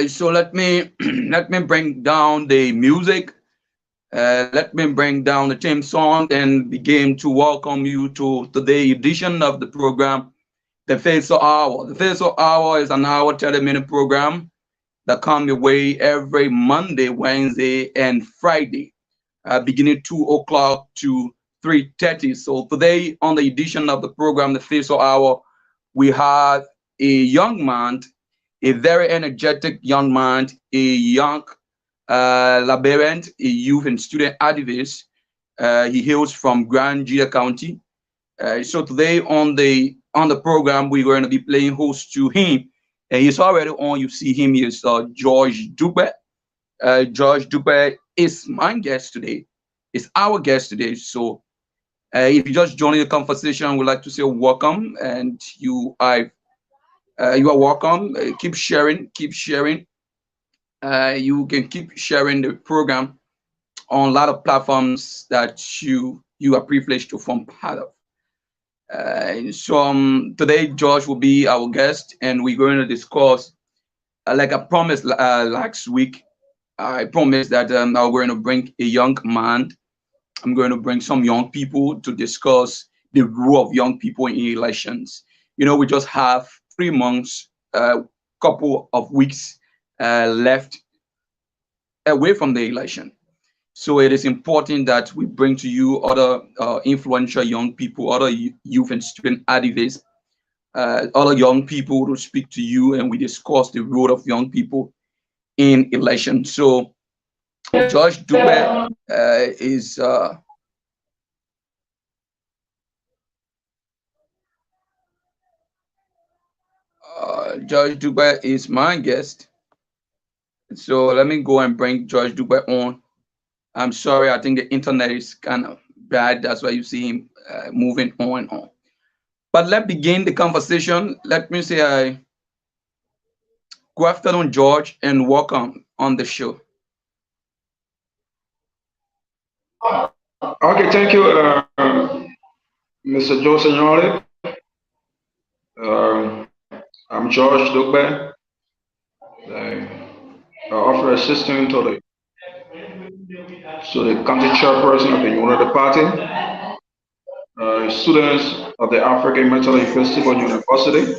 So let me let me bring down the music. Let me bring down the theme song and begin to welcome you to today's edition of the program, the FIXER Hour. The FIXER Hour is an hour 30-minute program that comes your way every Monday, Wednesday, and Friday, beginning 2 o'clock to 3:30. So today on the edition of the program, the FIXER Hour, we have a young man, a very energetic young man, a young labyrinth, a youth and student activist. He hails from Grand Gila County. So today on the program, we're going to be playing host to him. and he's already on. You see him. He's George Dogbeh. George Dogbeh is my guest today. It's our guest today. So if you just joining the conversation, we'd like to say welcome, and you are welcome. Keep sharing, keep sharing. You can keep sharing the program on a lot of platforms that you are privileged to form part of. Today, George will be our guest, and we're going to discuss, like I promised last week. I promised that I'm going to bring a young man. I'm going to bring some young people to discuss the role of young people in elections. We just have 3 months, couple of weeks left away from the election. So it is important that we bring to you other influential young people, other youth and student activists, other young people to speak to you, and we discuss the role of young people in election. So George Dogbeh is George Dogbeh is my guest. So let me go and bring George Dogbeh on. I'm sorry, I think the internet is kind of bad. That's why you see him moving on and on. But let's begin the conversation. Let me say, good afternoon, George, and welcome on the show. Okay, thank you, Mr. Joe Signore. I'm George Dogbeh, the officer assistant to the county chairperson of the Unity Party, students of the African Mental Festival University,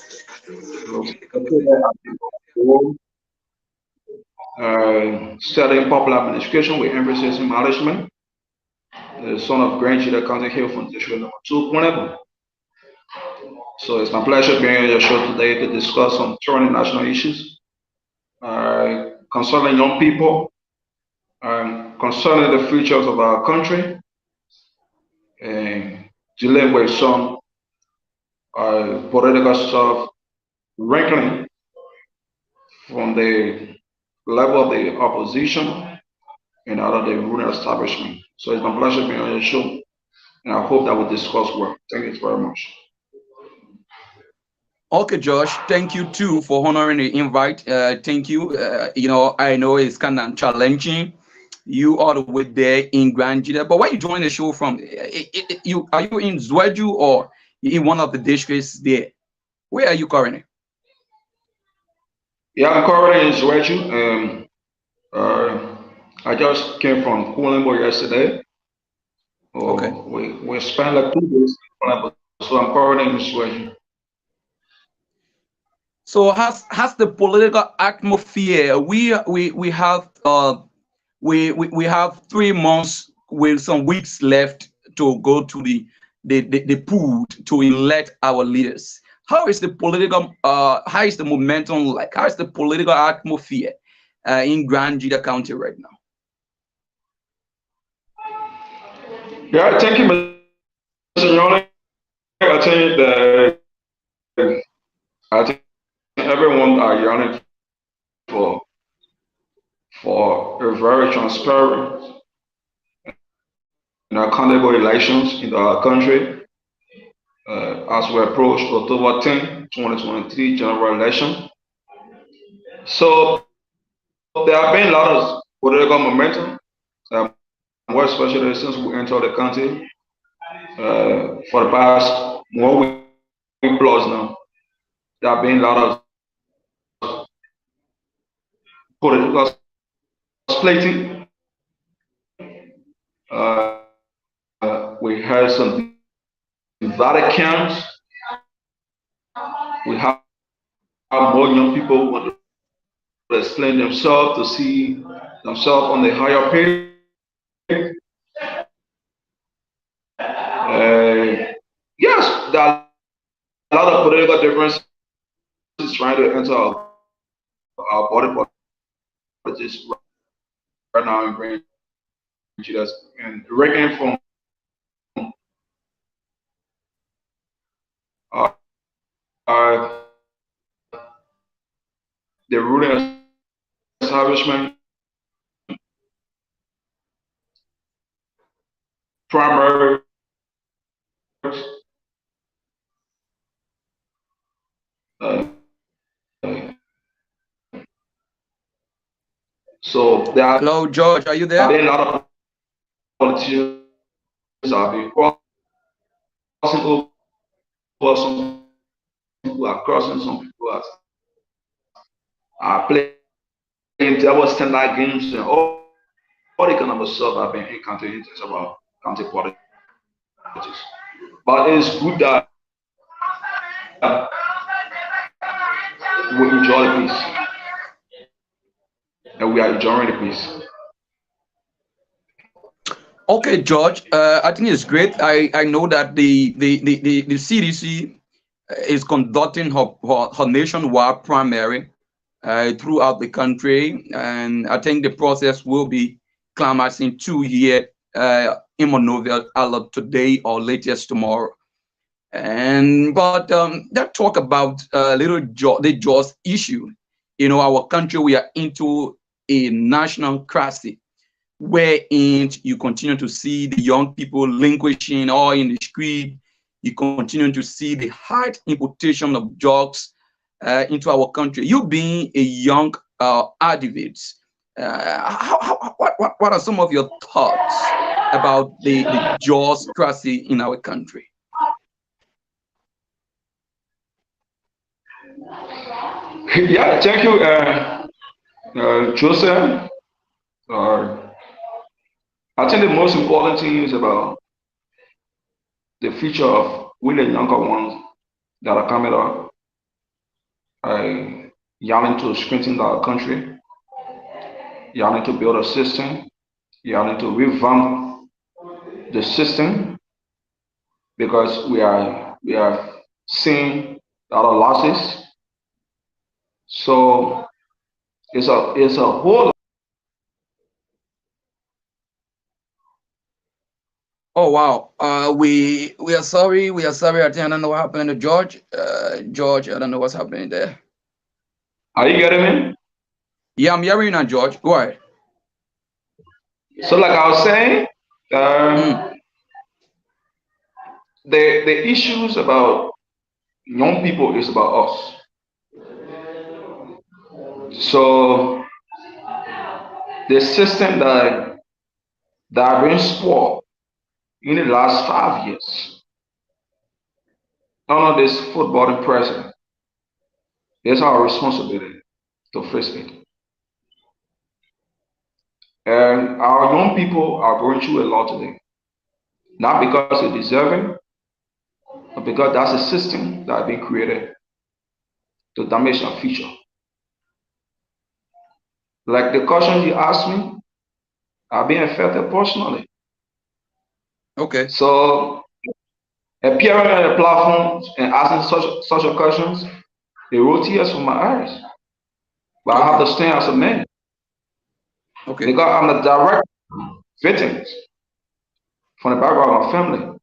studying popular administration with emphasis in management, the son of Grand Cheetah County Hill from District number 2, Winnipeg. So it's my pleasure being on your show today to discuss some current national issues concerning young people, concerning the futures of our country, and dealing with some political stuff wrinkling from the level of the opposition and out of the ruling establishment. So it's my pleasure being on your show, and I hope that we discuss well. Thank you very much. Okay, Josh, thank you too for honoring the invite. Thank you. I know it's kind of challenging. You all the way there in Grand Jita, but where you join the show from? You are you in Zweju or in one of the districts there? Where are you currently? Yeah, I'm currently in Zweju. I just came from Kuala Lumpur yesterday. Okay. We spent like 2 days in Kuala Lumpur, so I'm currently in Zweju. So has the political atmosphere? We have we have 3 months with some weeks left to go to the pool to elect our leaders. How is the momentum like? How is the political atmosphere in Grand Jita County right now? Yeah, thank you, Mr. Yoni. I think I think everyone are yearning for a very transparent and accountable elections in our country as we approach October 10, 2023 general election. So there have been a lot of political momentum, more especially since we entered the country for the past 1 week plus now. There have been a lot of political splitting. We had some divided camps. We have more young people who want to explain themselves to see themselves on the higher pay. Yes, there are a lot of political differences trying to enter our body politics right now in Grand Cheetahs and reckoning from our the ruling establishment, primary, uh, so there have Hello, George, are you been there? a lot of politicians that have been crossing over, some people are crossing, some people are playing double standard games and all the kind of stuff I've been encountering things about county politics. But it's good that we enjoy the peace and we are enjoying the peace. Okay, George, I think it's great. I know that the CDC is conducting her nationwide primary throughout the country, and I think the process will be climaxing 2 year immunovel either today or latest tomorrow. And but that talk about the JAWS issue. You know, our country, we are into a national crisis wherein you continue to see the young people languishing all in the street. You continue to see the high importation of drugs into our country. You being a young advocate, what are some of your thoughts about the drugs crisis in our country? Yeah, thank you, Joseph. Uh, I think the most important thing is about the future of we the younger ones that are coming up, yearning to strengthen our country, yearning to build a system, yearning to revamp the system because we are seeing a lot of losses. So it's a whole. Oh wow. We are sorry. We are sorry. I think I don't know what happened to George. George, I don't know what's happening there. Are you getting me? Yeah, I'm hearing you now, George. Go ahead. So like I was saying, Mm, uh, the issues about young people is about us. So the system that been spoiled in the last 5 years under this footballing president, it's our responsibility to face it. And our young people are going through a lot today, not because they deserve it, but because that's a system that has been created to damage our future. Like the question you asked me, I've been affected personally. okay. So appearing on the platform and asking such a questions, it rolled tears from my eyes. But I have Okay. to stand as a man Okay. because I'm the direct victim from the background of my family.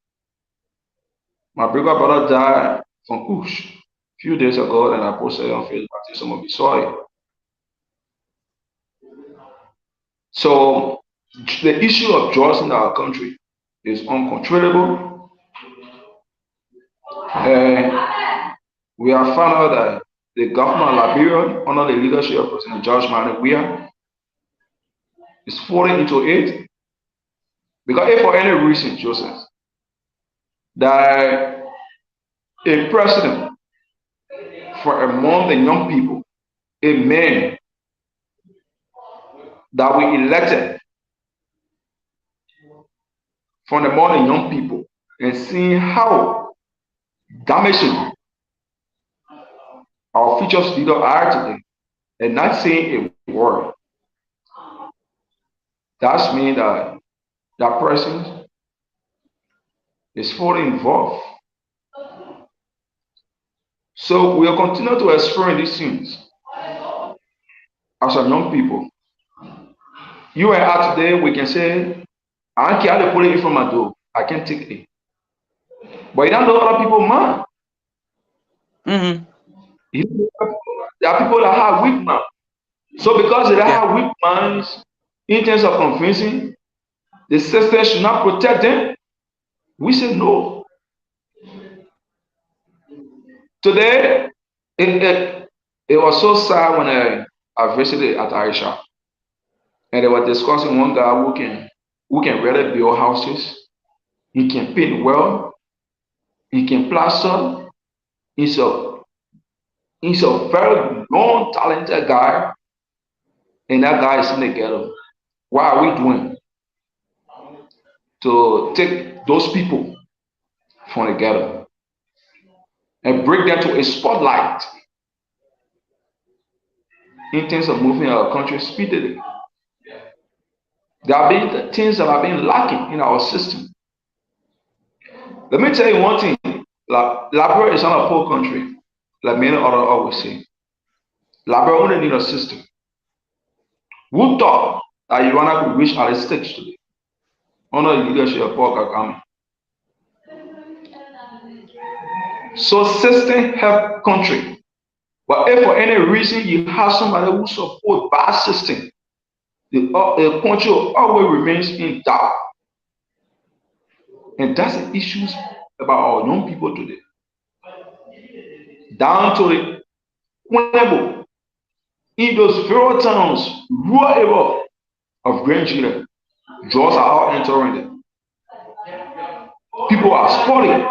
My bigger brother died from Oosh a few days ago, and I posted on Facebook. I think some of you saw it. So the issue of drugs in our country is uncontrollable, and we have found out that the government of Liberia, under the leadership of President George Weah, is falling into it because if for any reason, Joseph, that a president for among the young people, a man that we elected from among the young people, and seeing how damaging our future leaders are today, and not saying a word, that means that that person is fully involved. So we'll continue to experience these things as a young people. You and I today, we can say, I don't care how they put it from my door. I can't take it. But you don't know other people mind. Mm-hmm. There are people that have weak minds. So because they Yeah. have weak minds in terms of convincing, the system should not protect them. We say no. Today, it was so sad when I visited at Aisha, and they were discussing one guy who can really build houses. He can paint well. He can plaster. He's a he's a very known, talented guy, and that guy is in the ghetto. What are we doing to take those people from the ghetto and bring them to a spotlight in terms of moving our country speedily? There are been things that have been lacking in our system. Let me tell you one thing. Liberia is not a poor country, like many others always say. Liberia only need a system. Who thought that Uganda could reach at a stage today under the leadership of Paul Kagame? So system help country. But if for any reason you have somebody who support bad system, the country always remains in doubt. And that's the issues about our young people today. Down to the level, in those feral towns, rural area of grandchildren, drugs are all entering them. People are sporting.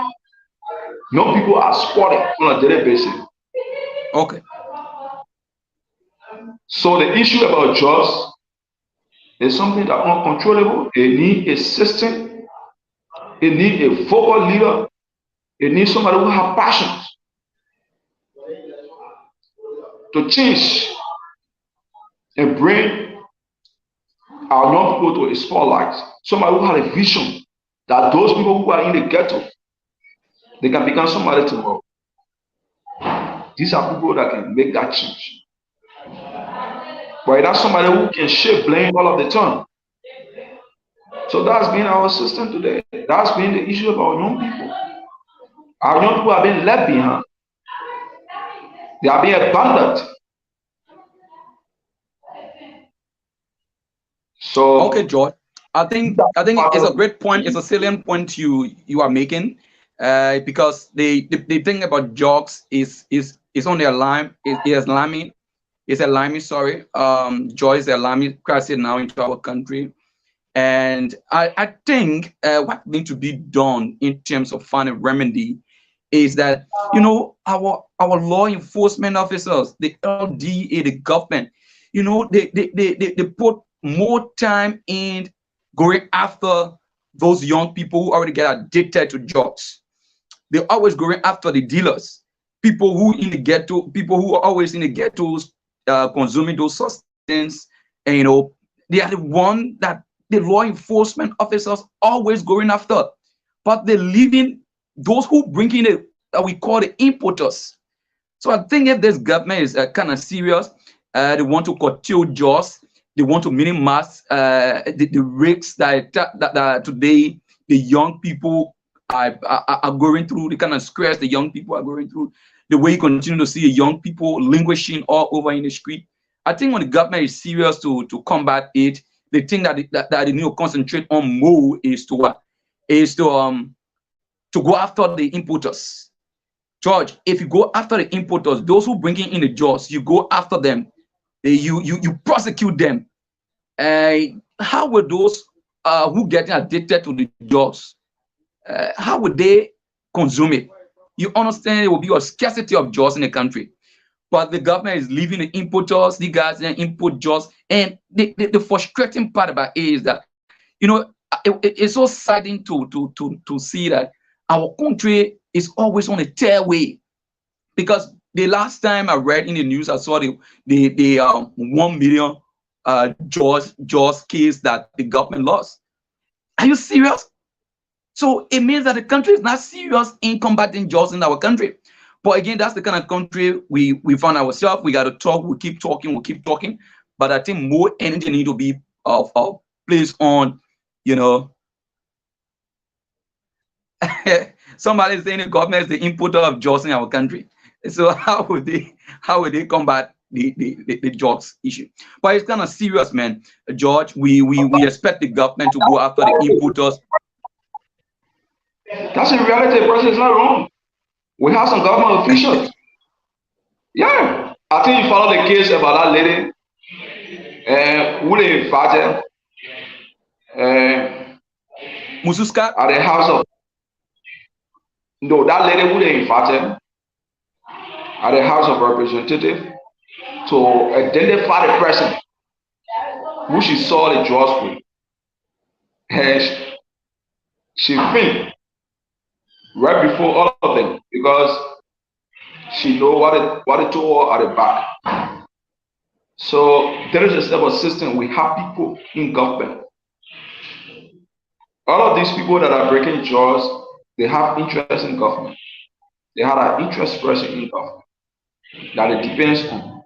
Young people are sporting on a daily basis. Okay. So the issue about drugs is something that uncontrollable. It needs a system. It needs a vocal leader. It needs somebody who has passions to change and bring our young people to a spotlight. Somebody who has a vision that those people who are in the ghetto, they can become somebody tomorrow. These are people that can make that change. But that's somebody who can share blame all of the time. So that's been our system today. That's been the issue of our young people. Our young people have been left behind. They are being abandoned. So Okay, George. I think it's a great point. It's a salient point you are making, because the thing about jokes is on the alarm. It is alarming. It's alarming. Sorry, joy is alarming. Crisis now into our country, and I think what needs to be done in terms of finding remedy is that our law enforcement officers, the LDA, the government, they put more time in going after those young people who already get addicted to drugs. They're always going after the dealers, people who in the ghetto, people who are always in the ghettos, consuming those substances, and they are the one that the law enforcement officers always going after, but they're leaving those who bring in that we call the importers. So I think if this government is kind of serious, they want to curtail jobs, they want to minimize the risks that today the young people are going through, the kind of stress the young people are going through, the way you continue to see young people languishing all over in the street. I think when the government is serious to combat it, the thing that they need to concentrate on more is to what? Is to go after the importers. George, if you go after the importers, those who bring in the jobs, you go after them, you prosecute them. How will those who getting addicted to the jobs, how would they consume it? You understand there will be a scarcity of jobs in the country, but the government is leaving the importers, the guys that import jobs. And the frustrating part about it is that it's so saddening to see that our country is always on a tearaway. Because the last time I read in the news, I saw the 1 million Jaws case that the government lost. Are you serious? So it means that the country is not serious in combating Jaws in our country. But again, that's the kind of country we found ourselves. We got to talk. We keep talking. We keep talking. But I think more energy need to be placed on, somebody saying the government is the importer of jobs in our country. So how would they combat the drugs issue? But it's kind of serious, man. George, we expect the government to go after the importers. That's a reality. The person is not wrong. We have some government officials. Yeah. I think you follow the case about that lady who they invited Mususka? at the house of, no, that lady who they invited at the House of Representatives to identify the person who she saw the drugs with. And she fainted right before all of them because she know what it told her at the back. So there is a step of system. We have people in government. All of these people that are breaking drugs, they have interest in government. They have an interest person in government that it depends on.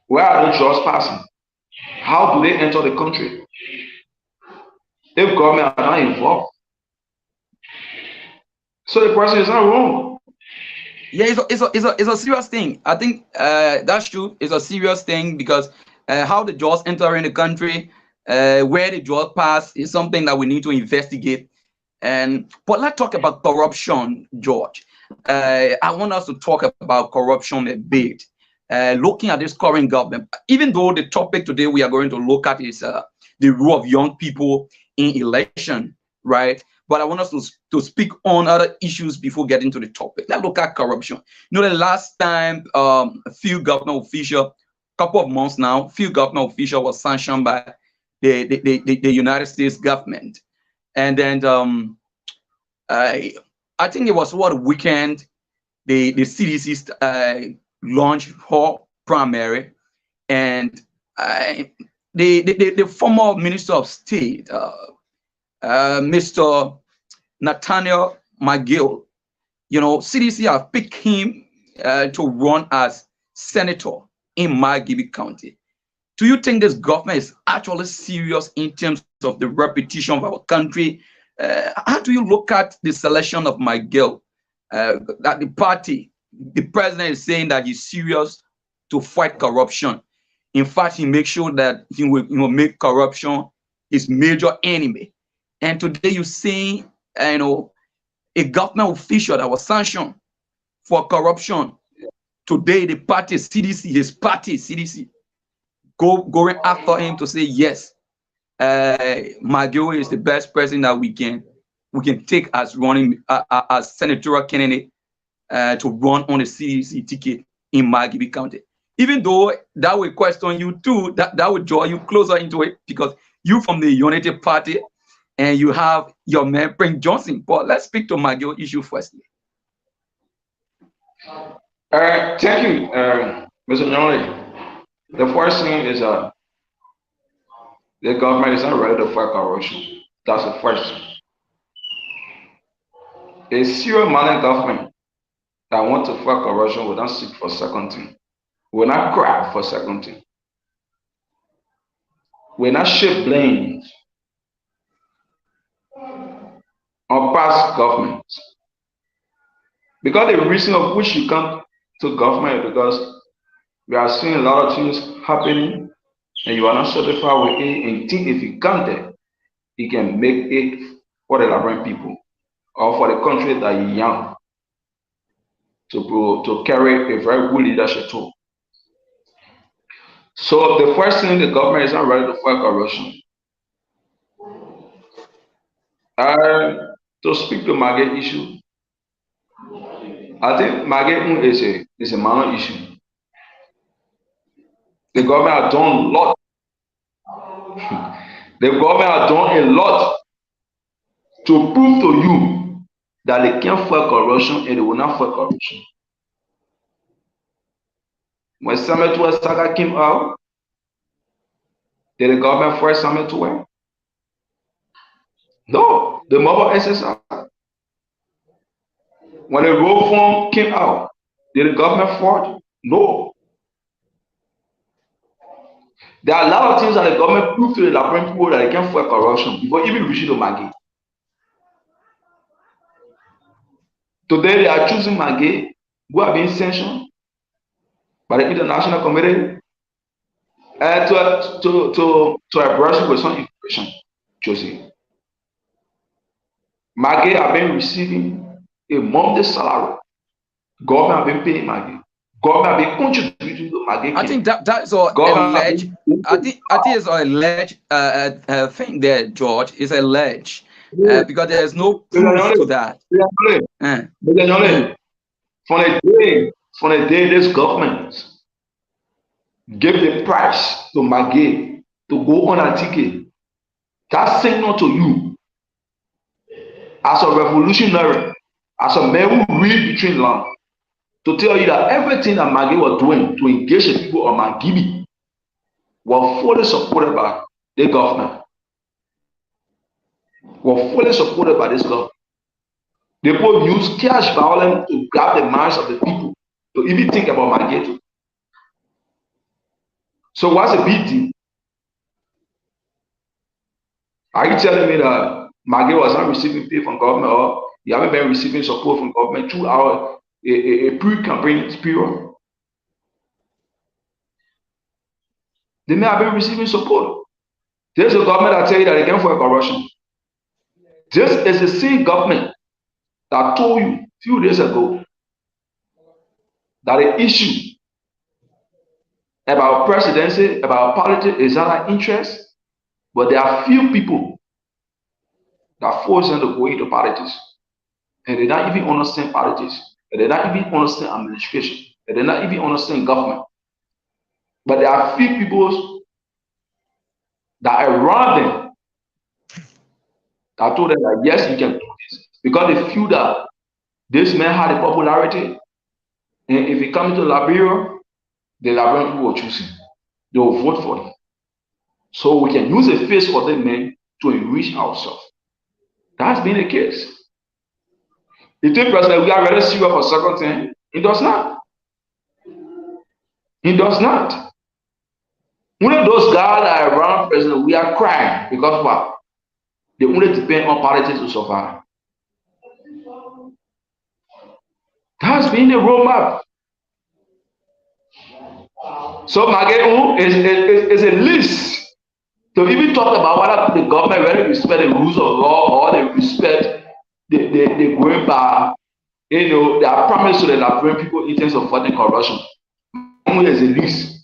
Where are the drugs passing? How do they enter the country? If government are not involved, so the person is not wrong. Yeah, it's a serious thing. I think that's true. It's a serious thing because how the drugs enter in the country, where the drug pass is something that we need to investigate. But let's talk about corruption, George. I want us to talk about corruption a bit. Looking at this current government, even though the topic today we are going to look at is the role of young people in election, right? But I want us to speak on other issues before getting to the topic. Let's look at corruption. You know, the last time a few government official, couple of months now, few government official was sanctioned by the United States government. And then I think it was what weekend the CDC launched her primary, and the former Minister of State, Mr. Nathaniel McGill, you know, CDC have picked him to run as senator in Margibi County. Do you think this government is actually serious in terms of the reputation of our country? How do you look at the selection of McGill? That the party, the president is saying that he's serious to fight corruption. In fact, he makes sure that he will, make corruption his major enemy. And today you're seeing, a government official that was sanctioned for corruption. Today, the party CDC, his party CDC, going after him to say yes, McGill is the best person that we can take as running as senatorial candidate to run on the CDC ticket in Margibi County. Even though that will question you too, that would draw you closer into it because you from the United Party and you have your man Prince Johnson. But let's speak to McGill issue firstly. Thank you, Mr. Nyoli. The first thing is the government is not ready to fight corruption. That's the first thing. A serious-minded government that wants to fight corruption will not seek for second thing. Will not cry for second thing. Will not shift blames on past governments. Because the reason of which you come to government is because we are seeing a lot of things happening and you are not satisfied with it and think if you come there, you can make it for the Liberian people or for the country that you're young to carry a very good leadership tool. So the first thing, the government is not ready to fight corruption. To speak to Margate issue, I think Margate is a minor issue. The government has done a lot. The government has done a lot to prove to you that they can't fight corruption and they will not fight corruption. When Summit West Saga came out, did the government fight Summit West? No, the mobile SSR. When the road form came out, did the government fight? No. There are a lot of things that the government proved to the Liberian people that they can't fight corruption before even reaching to Maggie. Today they are choosing Maggie who have been sanctioned by the international committee to brush with some information. Josie, Maggie have been receiving a monthly salary. Government have been paying Maggie. Government have been contributing to Maggie. I think that's all alleged. I think it's all alleged thing there, George. It's alleged because there's no proof to that. From the day this government gave the price to Maggie to go on a ticket, that signal to you as a revolutionary, as a man who read between lines, to tell you that everything that Maggie was doing to engage the people of Magibi was fully supported by the government. Were fully supported by this government. They both use cash violence to grab the minds of the people to even think about Maggie. So what's the big deal? Are you telling me that Maggie was not receiving pay from government, or you haven't been receiving support from government throughout a pre-campaign period? They may have been receiving support. There's a government that tell you that they came for a corruption. This is the same government that told you a few days ago that the issue about presidency, about politics is not an interest, but there are few people that force them to go into politics. And they don't even understand politics. And they don't even understand administration. And they don't even understand government. But there are few people that are around them that told them that yes, you can do this. Because they feel that this man had a popularity. And if he comes to Liberia, the Liberian people will choose him. They will vote for him. So we can use a face for them men to enrich ourselves. That's been the case. The thing president, we are very serious for second thing. It does not. It does not. One of those guys that are around president, we are crying because what? They only depend on politics to survive. That's been the roadmap. So Mageu is a list to even talk about whether the government really respect the rules of law or they respect the going by, their promise to the Liberian people in terms of fighting corruption. Mageu is a list.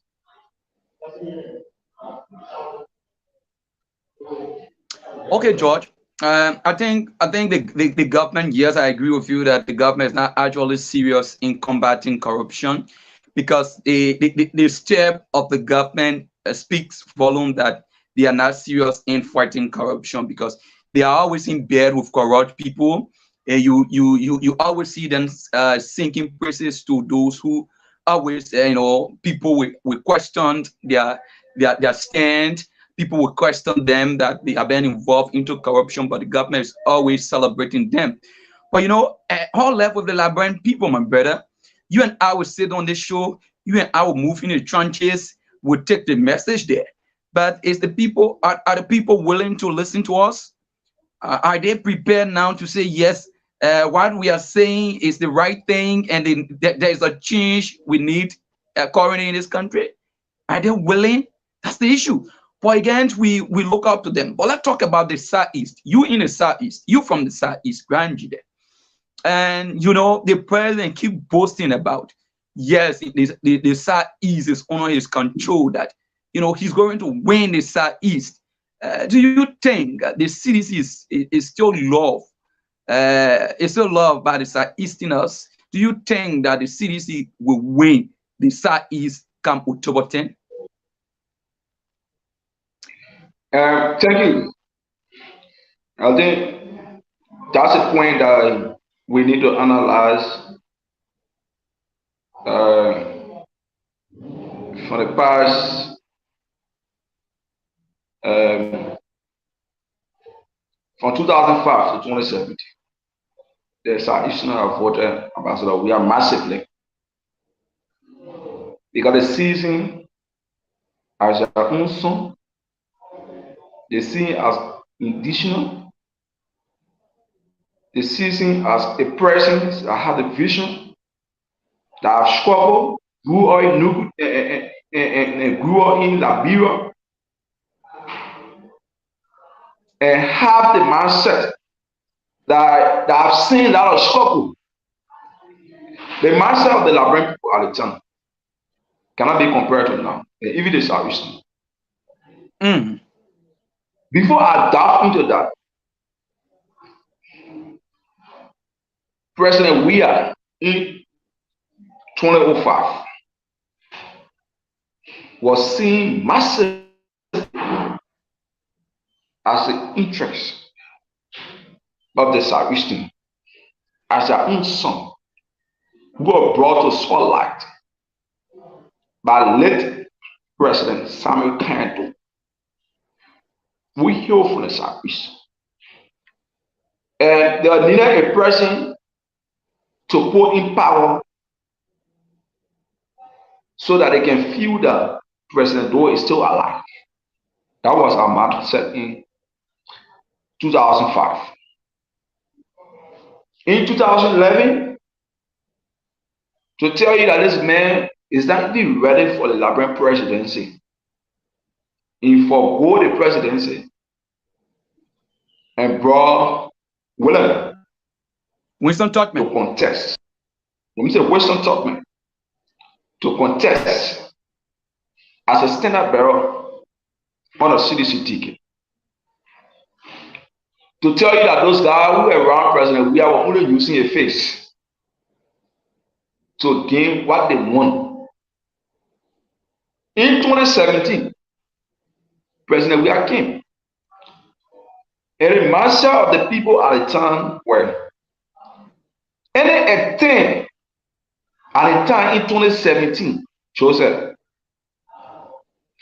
Okay, George. I think the government, yes, I agree with you that the government is not actually serious in combating corruption, because the step of the government speaks volume that they are not serious in fighting corruption, because they are always in bed with corrupt people. And you always see them sinking praises to those who always people will question their stand. People will question them that they have been involved into corruption, but the government is always celebrating them. But at all level of the Liberian people, my brother, you and I will sit on this show, you and I will move in the trenches, we'll take the message there. But is the people, are the people willing to listen to us? Are they prepared now to say, yes, what we are saying is the right thing, and there's a change we need currently in this country? Are they willing? That's the issue. But again, we look up to them. But let's talk about the Southeast. You in the Southeast, you from the Southeast, Granji there. And the president keep boasting about, yes, the Southeast is under his control, that he's going to win the Southeast. Do you think the CDC is still loved? Is still loved by the Southeasterners? Do you think that the CDC will win the Southeast come October 10th? Thank you. I think that's a point that we need to analyze. For the past, from 2005 to 2017, the Southeasterners have voted ambassador. We are massively, because the season as their own son, they see it as indigenous. They see it as a person that had a vision. that have struggled, grew up and grew up in Liberia, and have the mindset that have seen a lot of struggle. The mindset of the Liberian people at the time cannot be compared to now, even the Southeastern. Before I dive into that, President Weah in 2005 was seen massive as the interest of the Southeastern as their own son, who were brought to spotlight by late President Samuel Kando. We hear from the Southeast. And they needed a person to put in power so that they can feel that President Doe is still alive. That was our mindset in 2005. In 2011, to tell you that this man is not even ready for the Liberian presidency, he forgo the presidency and brought Winston Tuckman to contest. When we say Winston Tuckman to contest as a standard bearer on a CDC ticket. To tell you that those guys who were around President, we are only using a face to gain what they want. In 2017, President Weah came. And the master of the people at the time were any thing at the time in 2017, Joseph,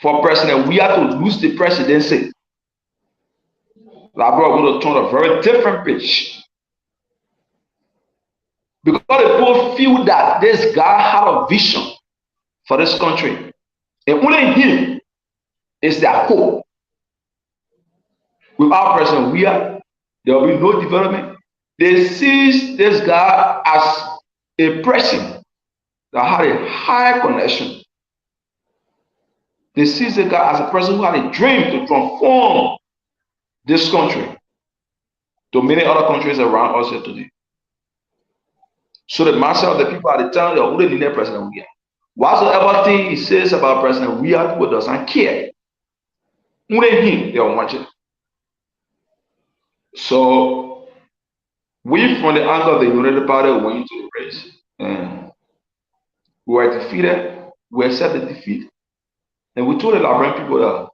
for President Weah to lose the presidency, Liberia would have turned a very different pitch. Because the people feel that this guy had a vision for this country. And only him is their hope. Without President Weah, there will be no development. They see this guy as a person that had a high connection. They see the guy as a person who had a dream to transform this country to many other countries around us here today. So the master of the people at the time, they only needed President Weah. Whatsoever thing he says about President Weah, people doesn't care. Only him, they are watching. So we, from the angle of the United Party, went to the race. And we were defeated. We accepted defeat. And we told the Liberian people that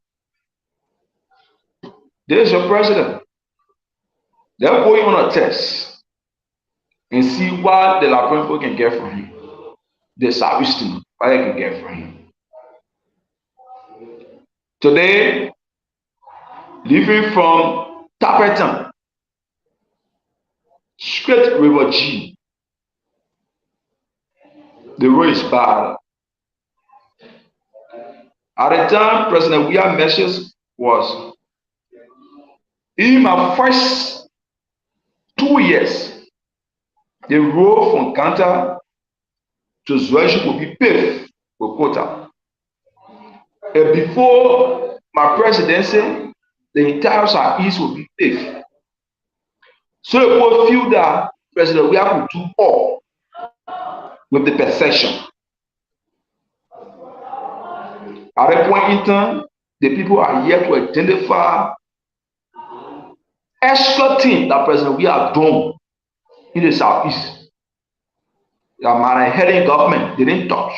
there's your president. They're going on a test and see what the Liberian people can get from him. The Southeastern, what they can get from him. Today, living from Tapetan, straight River G, the road is bad. At the time, President Weah's message was, in my first 2 years, the road from Kanta to Zouaji will be paved with quota. And before my presidency, the entire Southeast will be paved. So the people feel that President Weah will do all with the perception. At a point in time, the people are yet to identify extra thing that President Weah done in the Southeast. That my heading government didn't touch.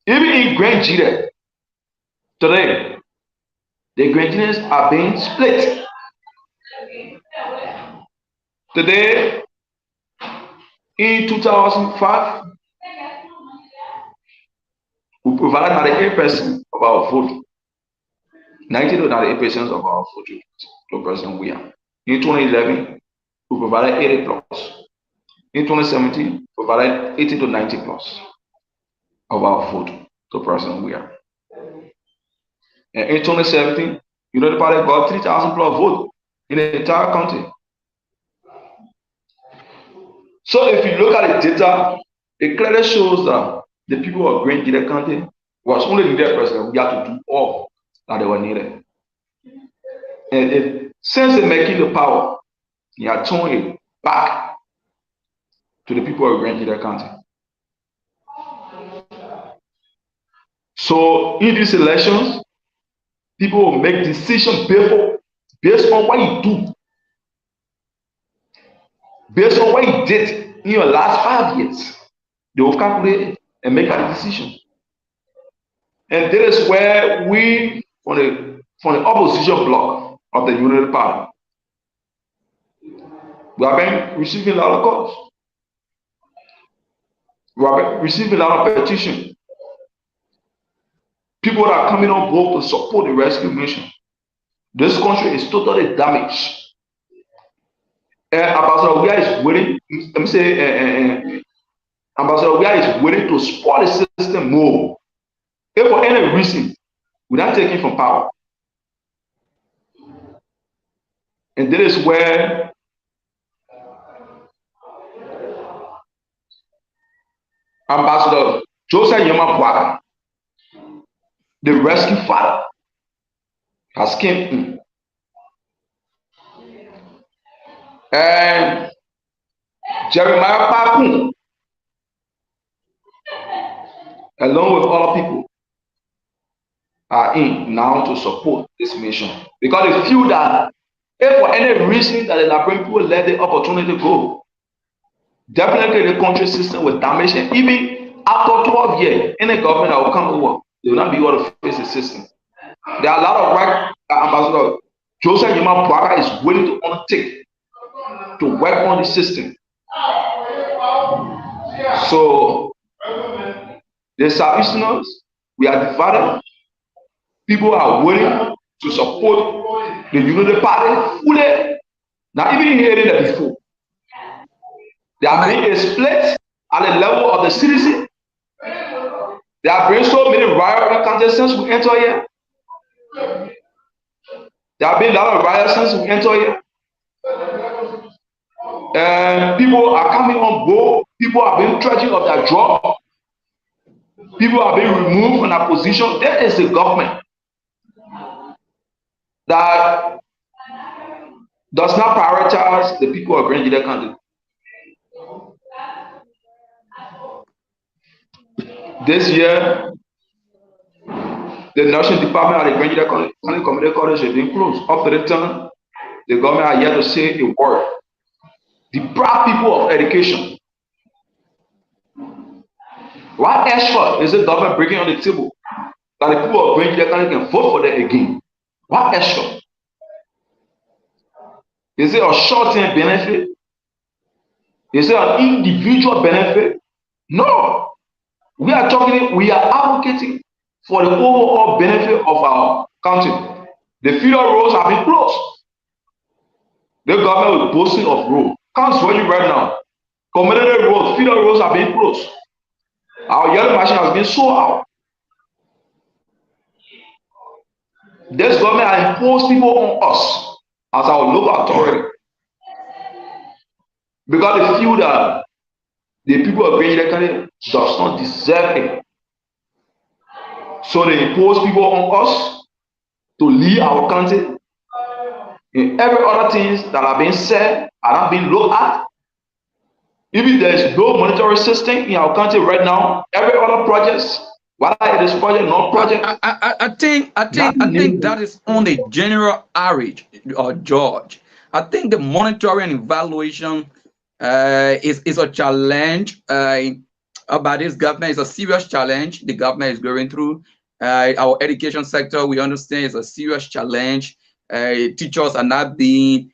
Even in Grand Nigeria, today, the Grand Nigerians are being split. Today, in 2005, we provided 98% of our vote. 90 to 98% of our vote to President Weah. In 2011, we provided 80 plus. In 2017, we provided 80 to 90 plus of our vote to President Weah. And in 2017, United Party got 3,000 plus votes in the entire country. So if you look at the data, it clearly shows that the people of Green Gile County was only needed president. We had to do all that they were needed. And since they making the power, he had turned it back to the people of Green Gile County. So in these elections, people will make decisions based on what you do, based on what you did in your last 5 years. They will calculate and make a decision. And this is where we, from the opposition bloc of the Unity Party, we have been receiving a lot of calls. We have been receiving a lot of petitions. People that are coming on board to support the rescue mission. This country is totally damaged. Ambassador Wia is waiting. Let me say, Ambassador Wia is waiting to spoil the system more. If for any reason, without taking from power. And this is where Ambassador Joseph Yema Bwaka, the rescue father, has came in. And Jeremiah Pakun, along with other people, are in now to support this mission. Because they feel that if for any reason that the Liberian people let the opportunity go, definitely the country system will damage, and even after 12 years, any government that will come over, they will not be able to face the system. There are a lot of work that Ambassador Joseph Yema Bwaka is willing to undertake to work on the system. So the Southeasterners, we are divided. People are willing to support the Unity Party fully. Now, even hearing that before, there are being a split at the level of the citizen. There have been so many riot contest since we enter here. There have been a lot of riots since we enter here. And people are coming on board. People are being tragic of their job. People are being removed from their position. There is a government that does not prioritize the people of Green Gile County. This year, the Nursing Department at the Green Gile County Community College has been closed. Up to the time, the government has yet to say a word. Deprive people of education. What extra is the government bringing on the table that the people of Green Gile County can vote for them again? What extra? Is it a short-term benefit? Is it an individual benefit? No. We are advocating for the overall benefit of our country. The federal roads have been closed. The government is boasting of roads. Can't tell you right now. Community roads, federal roads have been closed. Our yellow machine has been sold out. This government has imposed people on us as our local authority because they feel that the people of Green Gile County does not deserve it. So they impose people on us to lead our country. And every other things that are being said are not being looked at. Even there is no monetary system in our country right now. Every other projects, whether it is project, not project. I think that is on the general average, George. I think the monitoring and evaluation is a challenge about this government. It's a serious challenge the government is going through. Our education sector, we understand, is a serious challenge. Teachers are not being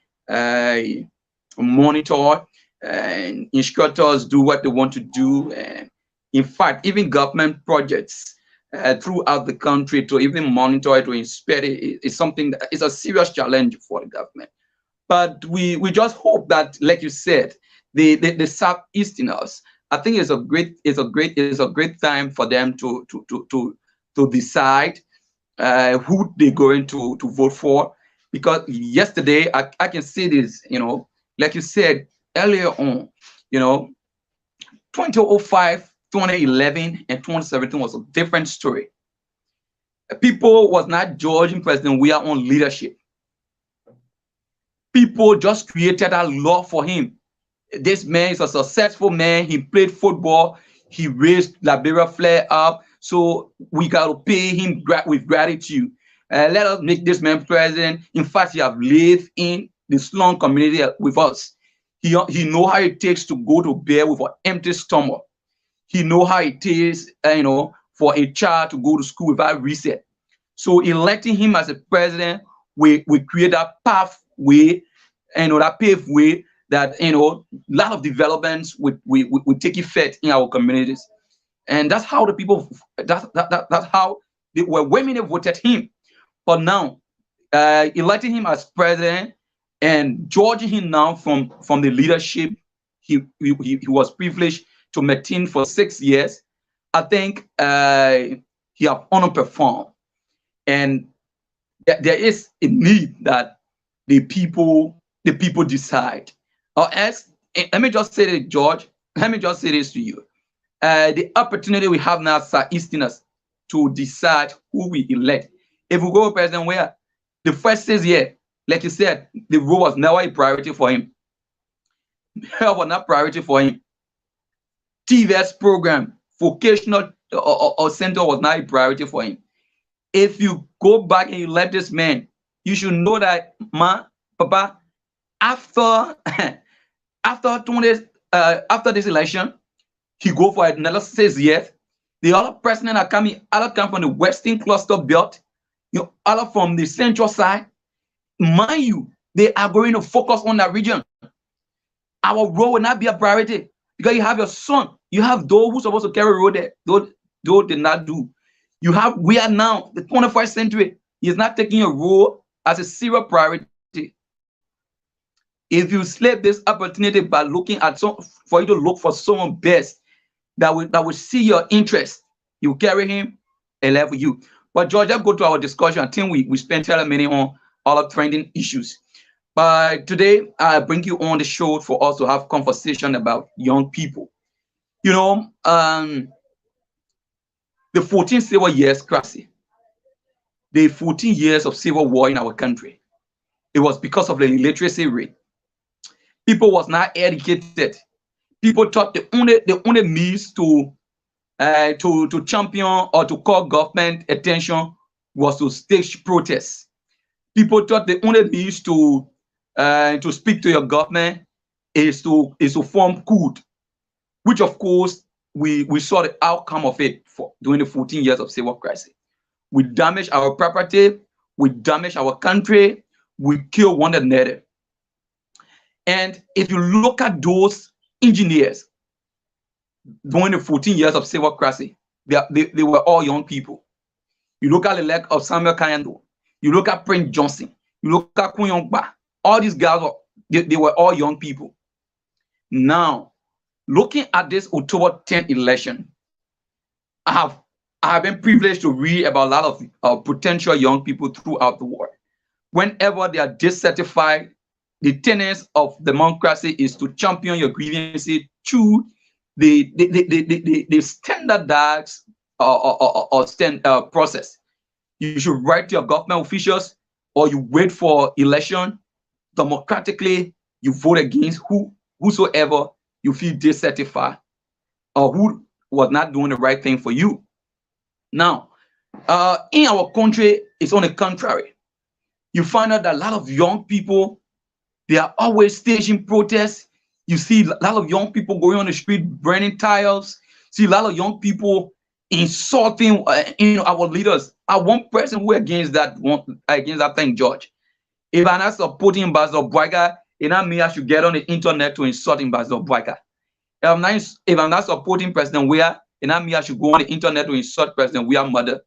monitored, and instructors do what they want to do. And in fact, even government projects throughout the country to even monitor it, to inspect it, is something that is a serious challenge for the government. But we just hope that, like you said, the Southeasterners, I think it's a great time for them to decide who they're going to vote for. Because yesterday I can see this, like you said earlier on, You know, 2005, 2011, and 2017 was a different story. People was not judging President Weah on leadership. People just created a law for him. This man is a successful man. He played football. He raised Liberia flag up. So we got to pay him with gratitude. Let us make this man president. In fact, he have lived in the slum community with us. He know how it takes to go to bed with an empty stomach. He know how it is, for a child to go to school without reset. So electing him as a president, we create that pathway, that paved way that a lot of developments would take effect in our communities. And that's how the people that's how women have voted him. But now, electing him as president and judging him now from the leadership he was privileged to maintain for 6 years, I think he have underperformed. And there is a need that the people decide. Or else, let me just say this, George. Let me just say this to you. The opportunity we have now, Sir Easterners, to decide who we elect. If we go with President Weah, the first 6 years, like you said, the role was never a priority for him. Health was not priority for him. TVS program, vocational or center was not a priority for him. If you go back and you elect this man, you should know that, Papa, after after this election, he go for another 6 years. The other president are coming, other come from the Western Cluster Belt, other from the central side. Mind you, they are going to focus on that region. Our road will not be a priority because you have your son. You have those who are supposed to carry road there. Those did not do. We are now the 21st century. He is not taking a role as a serious priority. If you slip this opportunity by looking at for you to look for someone best that will see your interest, you carry him and level you. But George, let's go to our discussion. I think we spent 10 minutes on all of trending issues. But today I bring you on the show for us to have conversation about young people. The 14 civil years crisis, the 14 years of civil war in our country, it was because of the illiteracy rate. People was not educated. People thought the only means to champion or to call government attention was to stage protests. People thought the only means to speak to your government is to form coup, which of course we saw the outcome of it during the 14 years of civil crisis. We damaged our property, we damaged our country, we killed one another. And if you look at those engineers during the 14 years of civil crisis, they were all young people. You look at the leg of Samuel Kayando, you look at Prince Johnson, you look at Kunyongba, all these guys, they were all young people. Now, looking at this October 10th election, I have been privileged to read about a lot of potential young people throughout the world. Whenever they are dissatisfied, the tenets of democracy is to champion your grievances through the standardized process. You should write to your government officials, or you wait for election. Democratically, you vote against whosoever you feel dissatisfied or who was not doing the right thing for you. Now, in our country, it's on the contrary. You find out that a lot of young people, they are always staging protests. You see a lot of young people going on the street, burning tires. See a lot of young people insulting our leaders. I one person who against that thing, George. If I'm not supporting Ambassador Bwaga, it not mean I should get on the internet to insult Ambassador Bwaga. If I'm not supporting President Weah, it not mean I should go on the internet to insult President Weah's mother,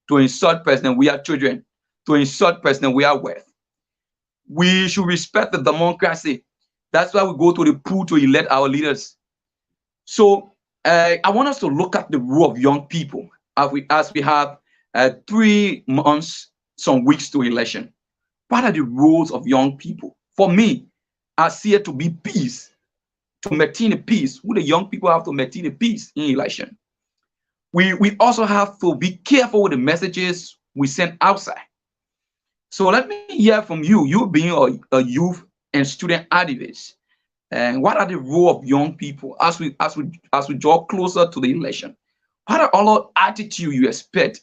to insult President Weah's children, to insult President Weah's wife. We should respect the democracy. That's why we go to the pool to elect our leaders. So I want us to look at the role of young people as we have 3 months, some weeks to election. What are the roles of young people? For me, I see it to be peace, to maintain the peace. We the young people have to maintain the peace in election. We also have to be careful with the messages we send outside. So let me hear from you. You being a youth and student activist, and what are the role of young people as we draw closer to the election? What are all the attitude you expect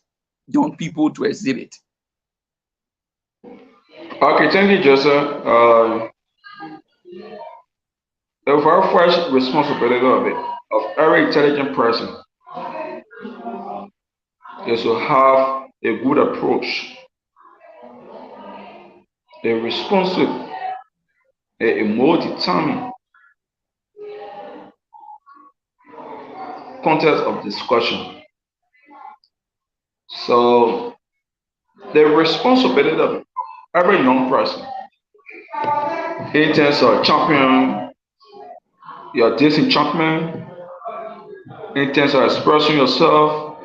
young people to exhibit? Okay, thank you, Joseph. The very first responsibility of every intelligent person is to have a good approach, a responsive, a more determined context of discussion. So the responsibility of every young person in terms of champion your disenchantment, in terms of expressing yourself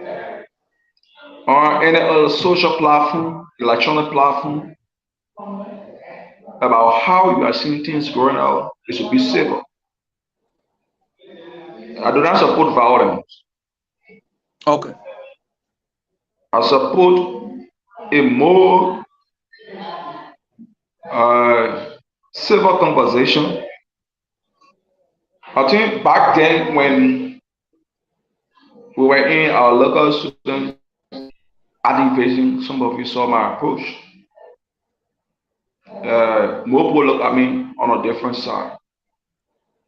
on any other social platform, electronic platform, about how you are seeing things growing out, it should be safer. I do not support violence. Okay. I support a more civil conversation. I think back then when we were in our local student activation, some of you saw my approach. More people look at me on a different side,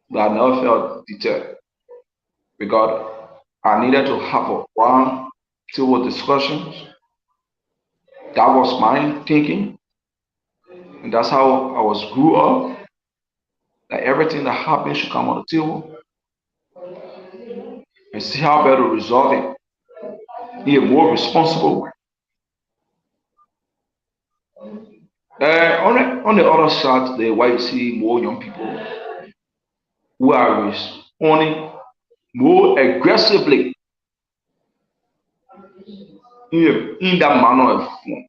but I never felt deterred because I needed to have a round table discussions. That was my thinking, and that's how I was grew up. That everything that happens should come on the table and see how better to resolve it in a more responsible way. On the other side, the why you see more young people who are responding more aggressively in that manner of form.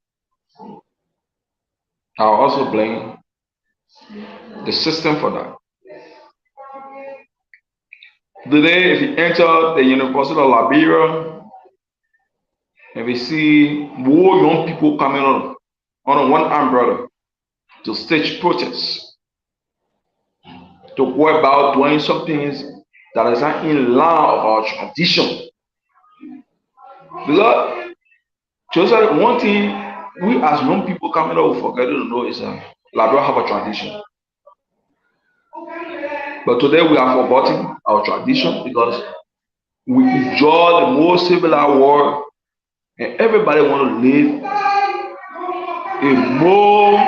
I also blame the system for that. Today, if you enter the University of Liberia and we see more young people coming on one umbrella to stage protests, to go about doing some things that is not in line with our tradition. Because just like one thing we as young people coming up we forget to know is Liberia have a tradition. But today we are forgetting our tradition because we enjoy the most civilized world and everybody want to live a more,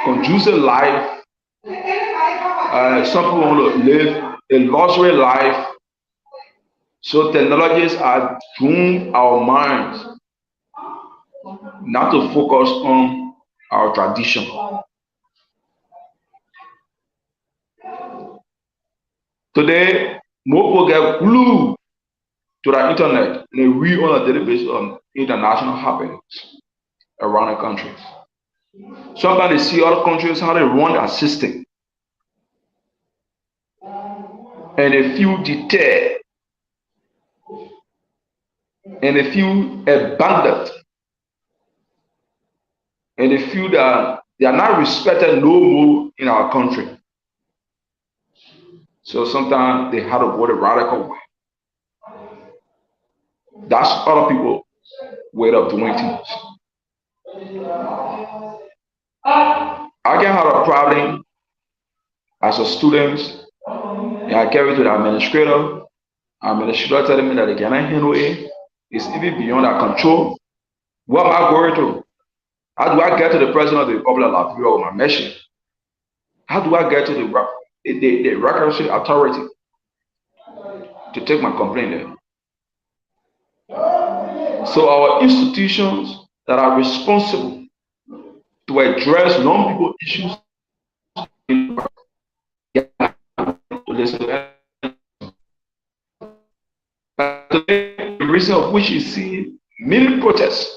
conducive life. Some people want to live a luxury life. So technologies are doomed our minds not to focus on our tradition. Today, more people get glued to the internet and they read on a daily basis on international happenings around the countries. Sometimes they see other countries how they run their system and they feel deterred and they feel abandoned and they feel that they are not respected no more in our country. So sometimes they have to go the radical way. That's other people way of doing things. I can have a problem as a student, and I carry it to the administrator. Administrator telling me that they cannot handle it. It's even beyond our control. What am I going to? How do I get to the president of the Republic of Liberia with my message? How do I get to the recognition authority to take my complaint there? So our institutions that are responsible to address young people issues to listen to the reason of which you see many protests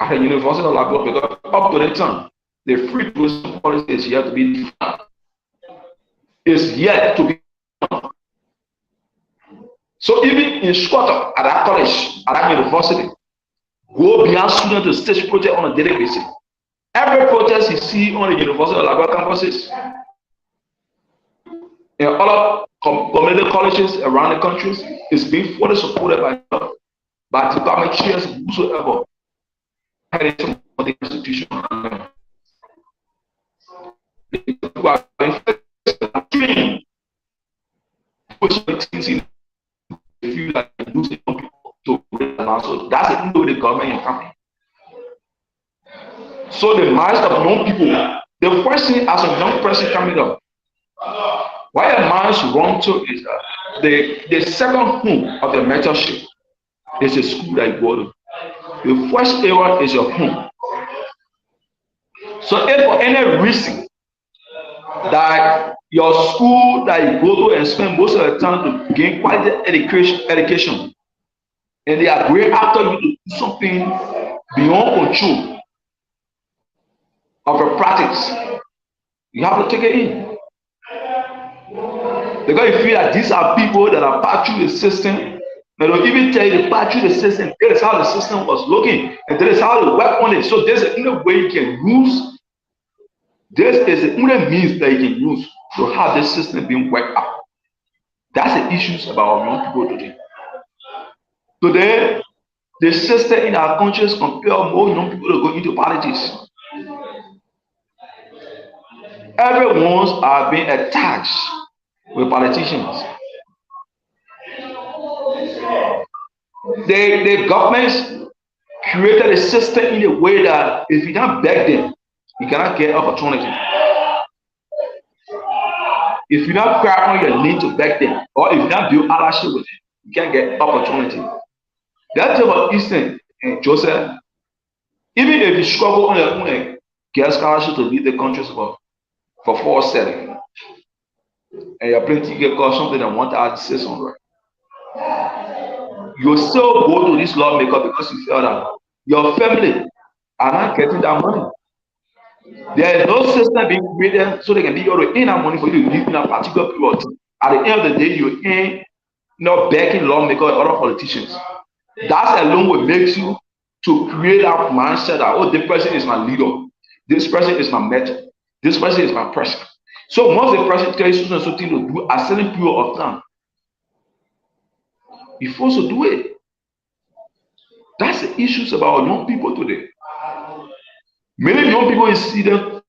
at the University of Liberia because up to the time the free tourism policy is yet to be defined. is yet to be. So even in Scotland, at that college, at that university, go beyond students to stage project on a daily basis. Every protest you see on the university or Lagos campuses, in other community colleges around the countries, is being fully supported by department chairs whosoever heading some of the institution. Feel like losing people to so that's the way the government is coming. So the minds of young people, the first thing as a young person coming up, why your minds run to is the second home of the mentorship is the school that you go to. The first area is your home. So if for any reason that your school that you go to and spend most of the time to gain quality education, and they are going after you to do something beyond control of your practice, you have to take it in. Because you feel that these are people that are part through the system, they don't even tell you the part through the system. That is how the system was looking, and that is how they work on it. So there's the only way you can use. This is the only means that you can use to have this system being worked out. That's the issues about young people today. Today, the system in our countries compel more young people to go into politics. Everyone's are being attached with politicians. The governments created a system in a way that if you don't beg them, you cannot get opportunity. If you don't cry on your knee to beg them, or if you don't build allyship with them, you can't get opportunity. That's about Eastern and Joseph. Even if you struggle on your own, get scholarship to lead the countries for 4 setting, and you're plenty get cost something that 1,600. You still go to this lawmaker because you feel that your family are not getting that money. There is no system being created so they can be able to earn that money for you to live in a particular period. At the end of the day, you ain't not backing lawmakers or other politicians. That alone will make you to create that mindset that, oh, this person is my leader, this person is my mentor, this person is my person. So once the person tells you something to do a certain period of time, you're forced to do it. That's the issues about young people today. Many young people see them.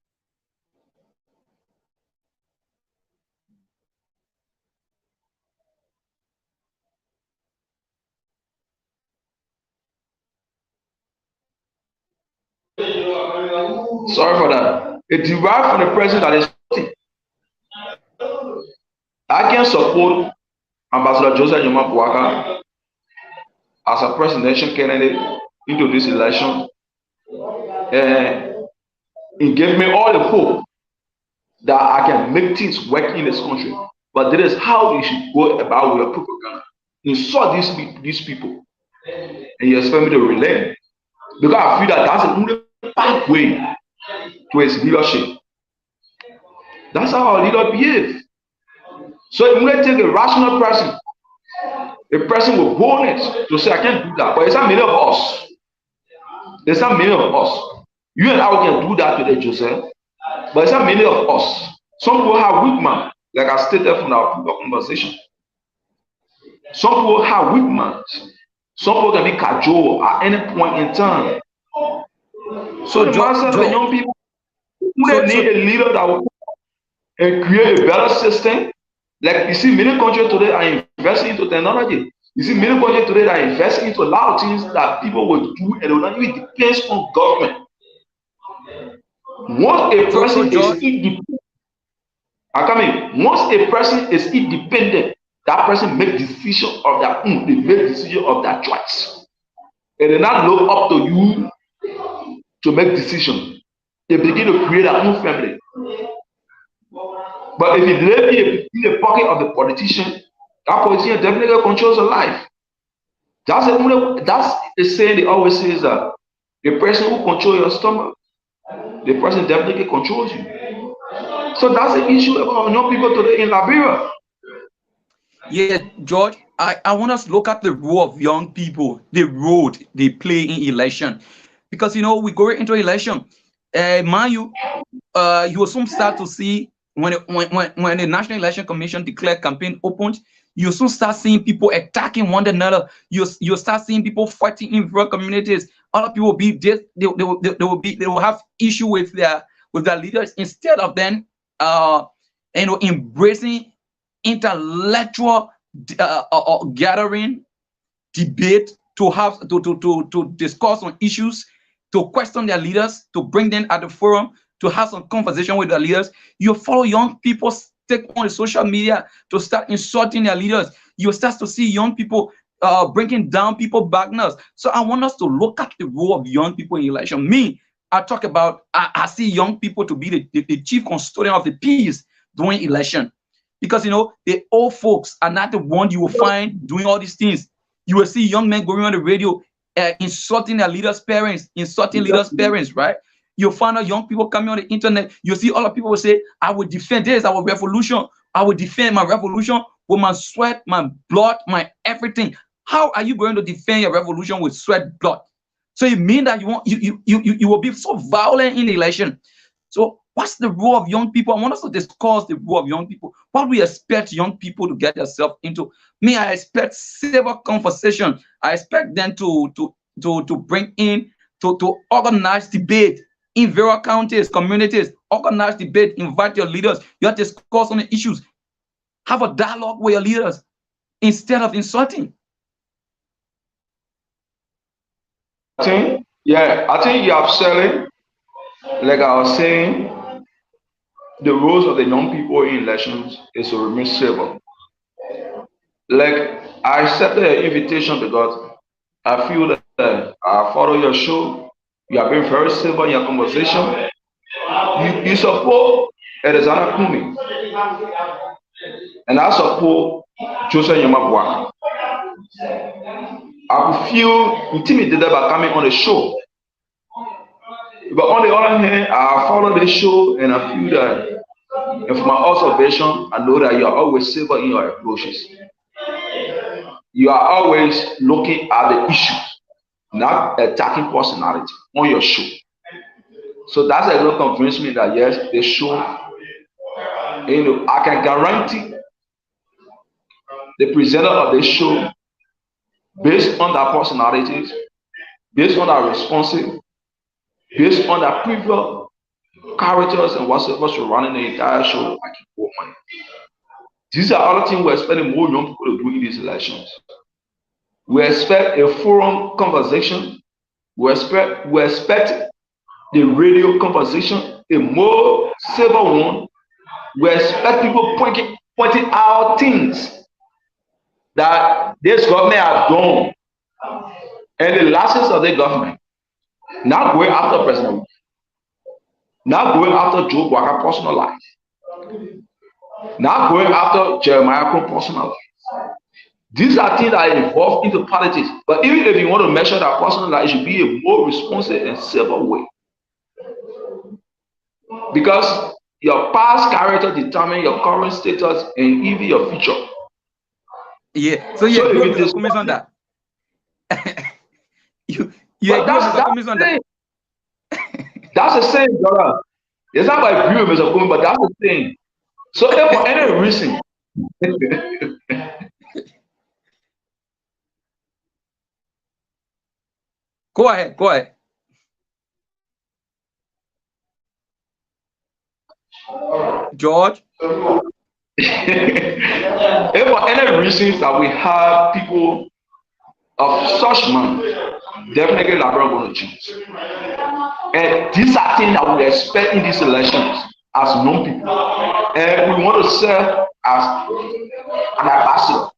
Sorry for that. It derived from the president that is. I can support Ambassador Joseph Yoma Bouaka as a presidential candidate into this election. And it gave me all the hope that I can make things work in this country. But that is how you should go about with your propaganda. You saw these people and you expect me to relent. Because I feel that that's the only pathway to his leadership. That's how our leader behaves. So if we take a rational person, a person with boldness to say, I can't do that. But it's not many of us. There's not many of us. You and I can do that today, Joseph. But it's not many of us. Some people have weak minds, like I stated from our conversation. Some people have weak minds. Some people can be cajoled at any point in time. So the mindset of the young people, they need a leader that will and create a better system. Like you see, many countries today are investing into technology. You see, many countries today are investing into a lot of things that people will do, and it will not even depend on government. Once a person is independent, once a person is independent, that person make decision of their own. They make decision of their choice. And they not look up to you to make decisions. They begin to create their own family. But if you live in the pocket of the politician, that politician definitely controls your life. That's the saying they always say is that the person who controls your stomach, the person definitely controls you. So that's the issue about young people today in Liberia. Yeah, George, I want us to look at the role of young people, the role they play in election. Because, we go into election. Mind you, you will soon start to see when the National Election Commission declare campaign opened, you soon start seeing people attacking one another. You start seeing people fighting in rural communities. Other people will be they will have issue with their leaders instead of them embracing intellectual gathering, debate, to have to discuss on issues, to question their leaders, to bring them at the forum, to have some conversation with their leaders. You follow young people take on the social media to start insulting their leaders. You start to see young people bringing down people backness. So I want us to look at the role of young people in election. Me, I talk about I see young people to be the chief custodian of the peace during election. Because the old folks are not the one you will find doing all these things. You will see young men going on the radio insulting their leaders' parents, insulting leaders' parents, right? You'll find out young people coming on the internet. You see other people will say, I will defend this, our revolution. I will defend my revolution with my sweat, my blood, my everything. How are you going to defend your revolution with sweat, blood? So it means that you will be so violent in the election. So what's the role of young people? I want us to discuss the role of young people. What we expect young people to get themselves into. Me, I expect civil conversation. I expect them to bring in to organize debate in various counties, communities. Organize debate. Invite your leaders. You have to discuss on the issues. Have a dialogue with your leaders instead of insulting. I think you have said it. Like I was saying, the roles of the young people in elections is to remain civil. Like I accepted the invitation because I feel that I follow your show. You have been very civil in your conversation. You support Elizana Kumi, and I support Joseph Yamabwaka. I could feel intimidated by coming on the show. But on the other hand, I follow the show and I feel that, and from my observation, I know that you are always civil in your approaches. You are always looking at the issues, not attacking personality on your show. So that's a little convince me that yes, the show, I can guarantee the presenter of this show, based on their personalities, based on their responsive, based on their previous characters and whatsoever surrounding the entire show, I can quote money. These are other things we're expecting more young people to do in these elections. We expect a forum conversation. We expect the radio conversation, a more civil one. We expect people pointing out things that this government has done and the losses of the government. Not going after President, not going after Joe Walker personal life, not going after Jeremiah Crow personal life. These are things that are involved into politics. But even if you want to measure that personal life, it should be a more responsive and civil way. Because your past character determines your current status and even your future. Yeah. So you agree with the comments on that? you agree with the comments on that? That's the same, brother. It's not by agree with Mr. Kumi, but that's the thing. So if for any reason, Go ahead. George? If for any reasons that we have people of such man, definitely Liberia going to change. And these are things that we expect in these elections as young people. And we want to serve as an ambassador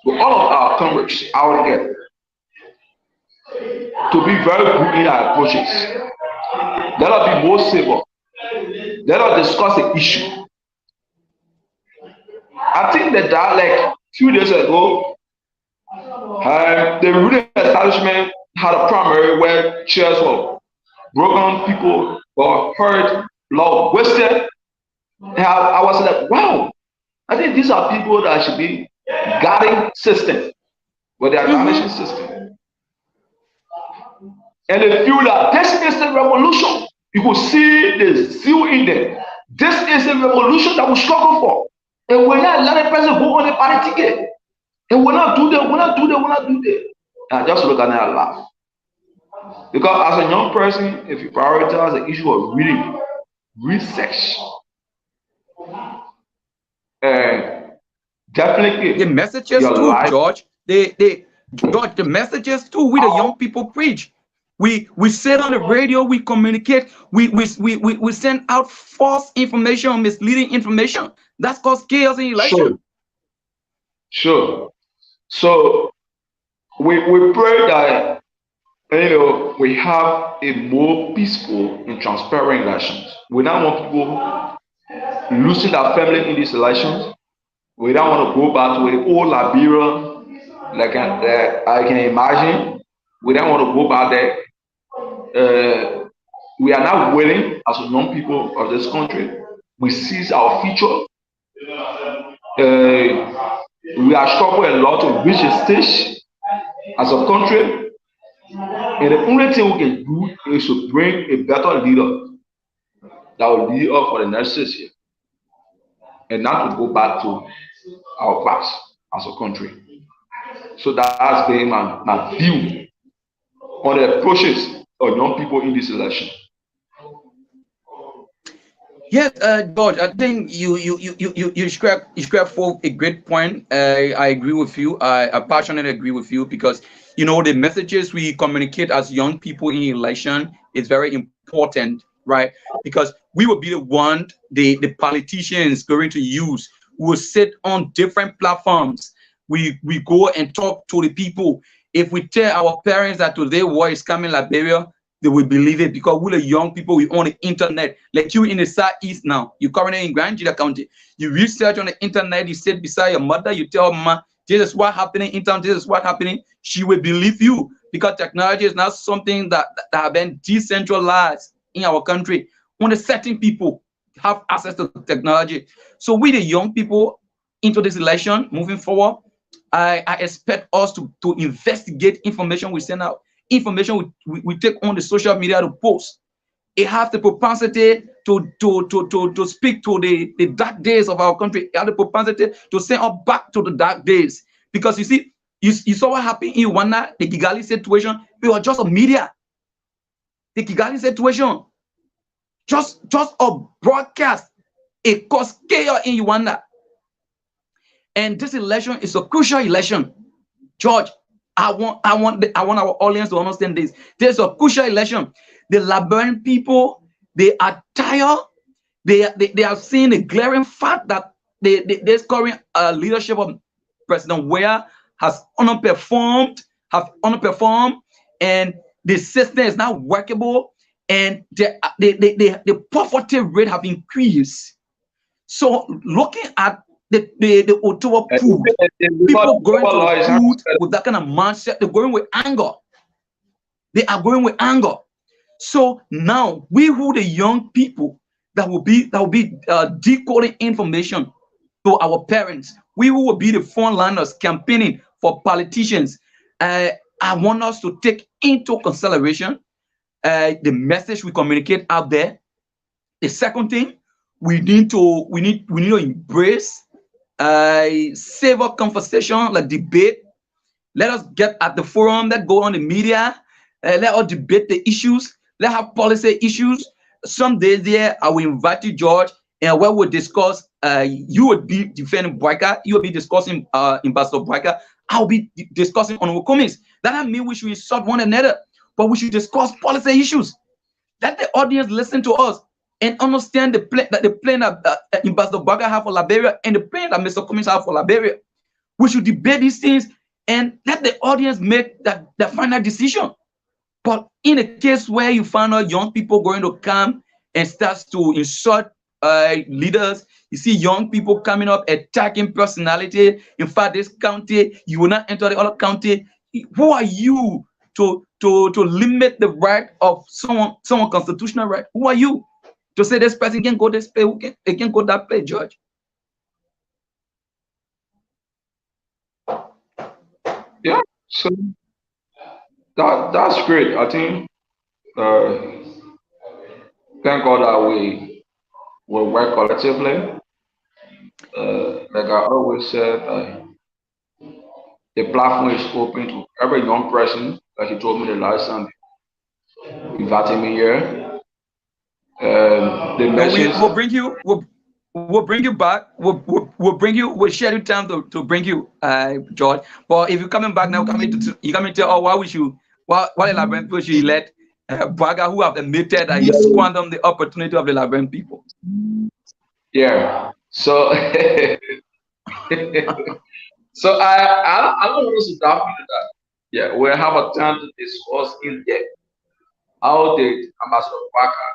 to all of our comrades out there to be very good in our approaches. Let us be more civil. Let us discuss the issue. I think that like a few days ago, the ruling establishment had a primary where chairs were broken, people were hurt, blood wasted. And I was like, wow, I think these are people that should be guarding system, but they are damaging Mm-hmm. system. And they feel that this is a revolution. You could see the zeal in them. This is a revolution that we struggle for. And when I let a person go on a party ticket, and when I do that, when I do that, when I do that, and I just look at it and laugh. Because as a young person, if you prioritize the issue of reading, research, and The definitely messages your too, life. George. George, the messages too. We the young people preach. We sit on the radio. We communicate. We send out false information, misleading information. That's called chaos in Sure, election. sure. So we pray that we have a more peaceful and transparent elections. We don't want people losing their family in these elections. We don't want to go back to a old Liberia like I can imagine. We don't want to go back there. We are not willing as young people of this country. We seize our future. We are struggling a lot to reach a stage as a country. And the only thing we can do is to bring a better leader that will lead us for the next 6 years and not to go back to our past as a country. So that's been my view on the approaches of young people in this election. Yes, George, I think you scrap for a great point. I agree with you. I passionately agree with you because the messages we communicate as young people in election is very important, right? Because we will be the one the politicians going to use. We will sit on different platforms. We go and talk to the people. If we tell our parents that today war is coming Liberia, they will believe it because we're the young people, we on the internet. Like you in the southeast now, you currently in Grand Jida County. You research on the internet, you sit beside your mother, you tell mama, this is what happening in town, this is what happening. She will believe you because technology is not something that have been decentralized in our country. Only certain people have access to technology. So we the young people into this election moving forward, I expect us to investigate information we send out, information we take on the social media to post. It has the propensity to speak to the dark days of our country. It has the propensity to send us back to the dark days. Because you see, you saw what happened in Rwanda, the Kigali situation. It was just a media. The Kigali situation, just a broadcast. It caused chaos in Rwanda. And this election is a crucial election. George, I want our audience to understand this. There's a crucial election. The Liberian people, they are tired. They are seeing the glaring fact that this current leadership of President Weah have underperformed, and the system is not workable, and the poverty rate have increased. So looking at the Ottawa And food, people going to the law is food with that kind of mindset, they're going with anger. They are going with anger. So now we who the young people that will be decoding information to our parents, we who will be the frontliners campaigning for politicians. Uh, I want us to take into consideration the message we communicate out there. The second thing, we need to embrace savor conversation like debate. Let us get at the forum, let go on the media, let us debate the issues, let have policy issues. Some days there, I will invite you, George, and where we'll discuss. You would be defending Breaker, you will be discussing Ambassador Breaker. I'll be discussing on comments. That doesn't mean we should insult one another, but we should discuss policy issues. Let the audience listen to us and understand the plan that Ambassador Breaker have for Liberia and the plan that Mr. Cummings have for Liberia. We should debate these things and let the audience make that final decision. But in a case where you find out young people going to come and start to insult leaders, you see young people coming up attacking personality. In fact, this county, you will not enter the other county. Who are you to limit the right of someone constitutional right? Who are you? to say this person can go this place, they can go that place, George. Yeah, so that's great. I think uh, thank God that we work collectively. Like I always said, the platform is open to every young person. Like you told me the last time you invited me here. The No, we message, will bring you. We'll bring you back. We'll bring you. We'll schedule time to bring you, George. But if you're coming back now, you coming to, oh, why we should, why the Liberian people should let Braga, who have admitted that he squandered the opportunity of the Liberian people. yeah. So so I don't want to stop into that. Yeah, we'll have a time to discuss in depth how did Ambassador Parker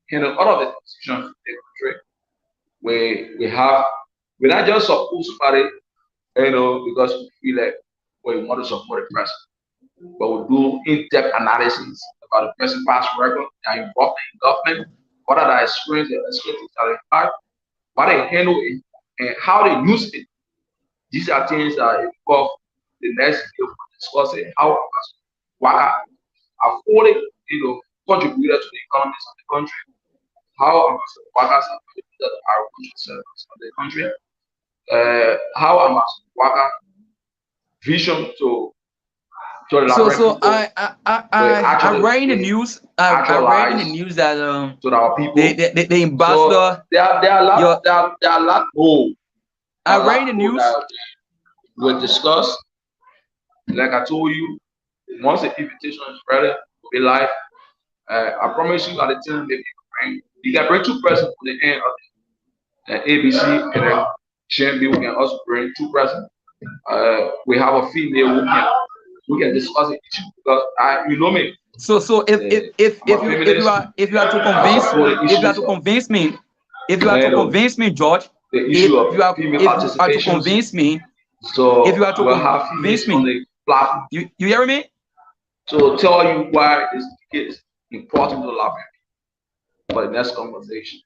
handle all of the decisions in the country. We have we not just support somebody, because we feel like we want to support the person, but we do in-depth analysis about the person's past record, their involvement in government, what are the experience, the experiences that they have, what they handle it, and how they use it. These are things that involve the next video for discussing how Waka have fully, contributed to the economies of the country, how Ambassador Waka have contributed to our service of the country, how Ambassador Waka vision to elaborate So people will I actually read in the news. I read in the actualize news that to our people. the So ambassador, there are a lot your there are a lot more I read in the news. that we'll discuss. Like I told you, once the invitation is ready to be live, I promise you at the time maybe you can bring two persons to the end of the ABC, and then GMB we can also bring two persons. We have a female we can discuss it because you know me. So I'm a feminist. if you are to I convince support the if you are issues to of convince me if you are to convince me, George, the issue of female if you are to participations. convince me, if you So are to we'll have convince females on me, the platform you hear me? to tell you why it's important to love him for the next conversation.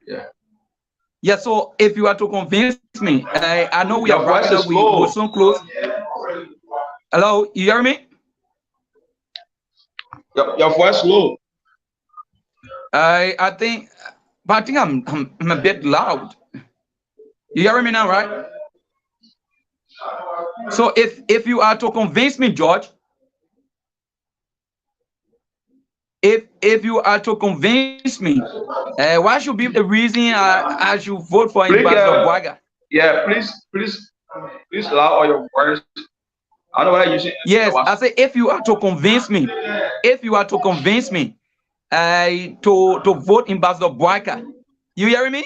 Yeah. Yeah. So if you are to convince me, I know we are Your wrapping up. voice is We're low. soon close. Hello, you hear me? Your voice low. I think, but I think I'm a bit loud. You hearing me now, right? So if you are to convince me, George, if you are to convince me, what should be the reason I should vote for Ambassador Braga? Yeah, please allow all your words. I know what you're using. Yes, I say if you are to convince me, if you are to convince me, to vote Ambassador Braga, you hearing me?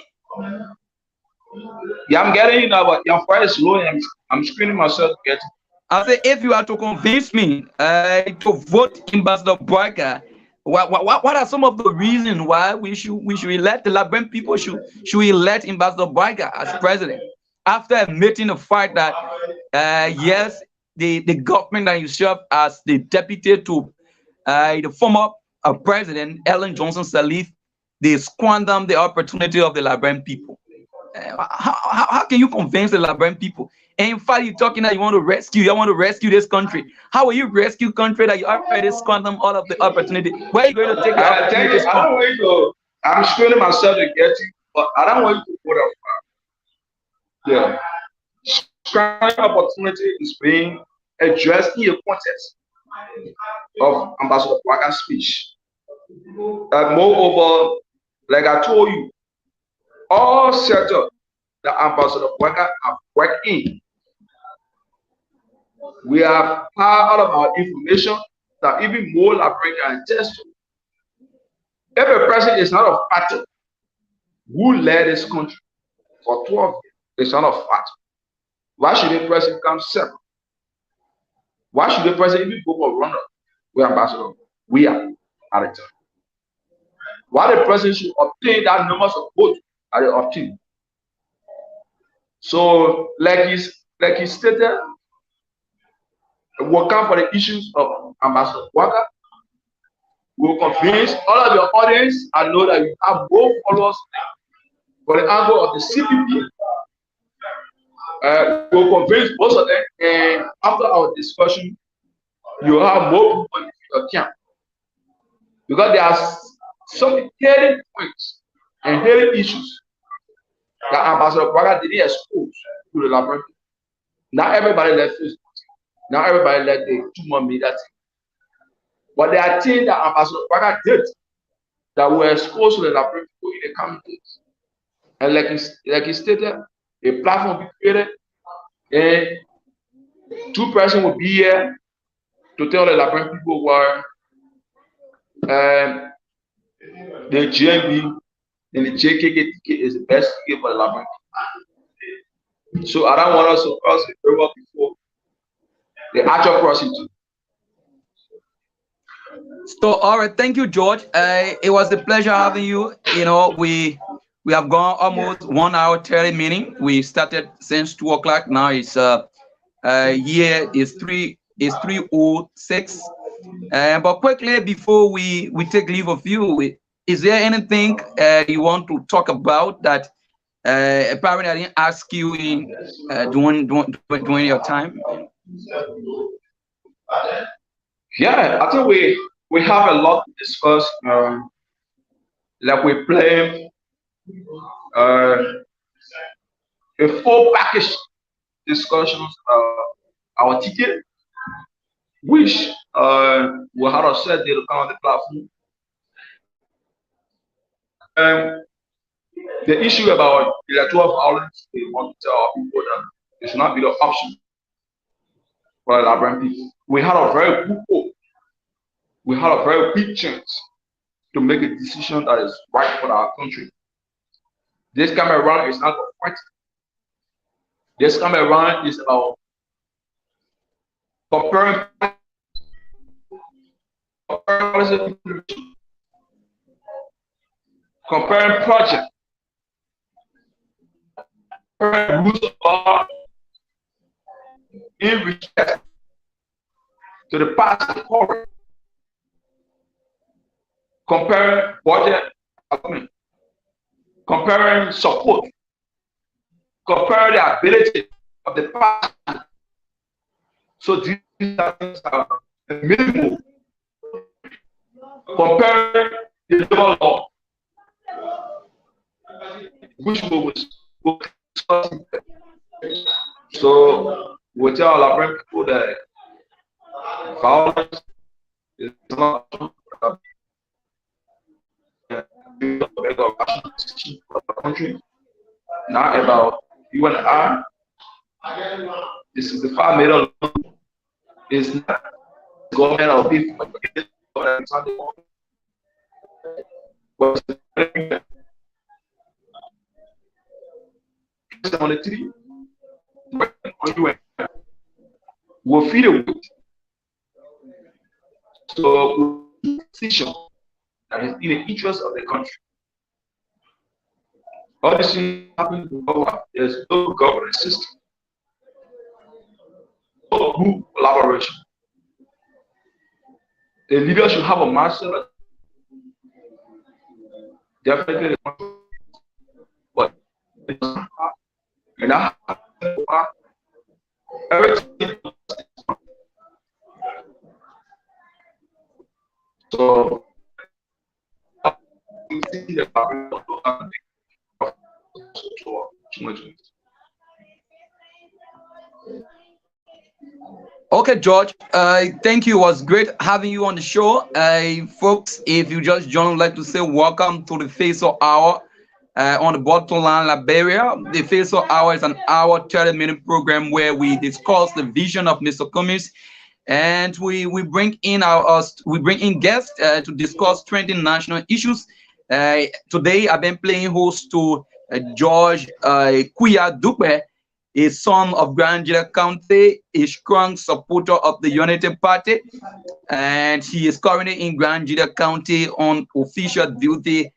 Yeah, I'm getting you now, but your voice is low. And I'm screening myself to get. I say if you are to convince me to vote Ambassador Braga, what are some of the reasons why we should elect the Liberian people should elect Ambassador Braga as president after admitting the fact that yes, the government that you serve as the deputy to the former president Ellen Johnson Sirleaf, they squandered the opportunity of the Liberian people. How can you convince the Liberian people? And in fact, you're talking that you want to rescue this country. How will you rescue country that you already squandered all of the opportunity? Where are you going to take the opportunities I don't from? want you to. I'm screening myself to get you, but I don't want you to put up. Yeah, screening opportunity is being addressed in a context of Ambassador Waga's speech. Moreover, like I told you, all sectors that Ambassador Waga have worked in, we have all of our information that even more elaborate and test. If a person is not a factor who led this country for 12 years, it's not a fact. Why should a person become separate? Why should a person even go for runner? We are ambassador. We are at the time. Why the person should obtain that numbers of votes that they obtain? So, like he stated, work out for the issues of Ambassador Waka. will convince all of your audience. I know that you have both followers for the angle of the CPP. We'll convince most of them, and after our discussion, you have more people in your camp because there are some hidden points and hidden issues that Ambassador Braga didn't expose to the laboratory. Not everybody let Facebook. Not everybody let the 2 more media thing. But there are things that Ambassador Braga did that were exposed to the laboratory in the coming days. And like he stated, a platform will be created, and 2 persons will be here to tell the laboratory people where the GMB and the JKK ticket is the best ticket for the laboratory. So I don't want us to cross the river before the actual crossing too. So, all right, thank you, George. It was a pleasure having you. You know, we have gone almost 1 hour 30 minutes. We started since 2 o'clock. Now it's here is 3:06. But quickly before we take leave of you, is there anything you want to talk about that apparently I didn't ask you in during your time? Yeah, I think we have a lot to discuss. Like we play a full package discussions our ticket, which we had said they'll come on the platform. The issue about electoral violence, they want to tell our people that it should not be the option for the Liberian people. We had a very good hope. We had a very big chance to make a decision that is right for our country. This time around is not about fighting. This time around is about comparing projects, comparing rules of law in respect to the past and current, comparing budget, comparing support, comparing the ability of the past. So these things are the minimum. Comparing the labor law, which we will discuss. So we tell our Liberian people that violence is not for the country, not about you and I. The 65 million is not government or people. We'll feed it with. So, decision that is in the interest of the country. All this things happen because there's no governance system, no group collaboration. The leader should have a master. Definitely, but and I everything. So okay, George, thank you. It was great having you on the show. Folks, if you just joined, I'd like to say welcome to the FIXER Hour on the bottom line, Liberia. The FIXER Hour is an hour 30-minute program where we discuss the vision of Mr. Cummings, and we bring in guests to discuss trending national issues. Today, I've been playing host to George Dogbeh, a son of Grand Juda County, a strong supporter of the Unity Party, and he is currently in Grand Juda County on official duty,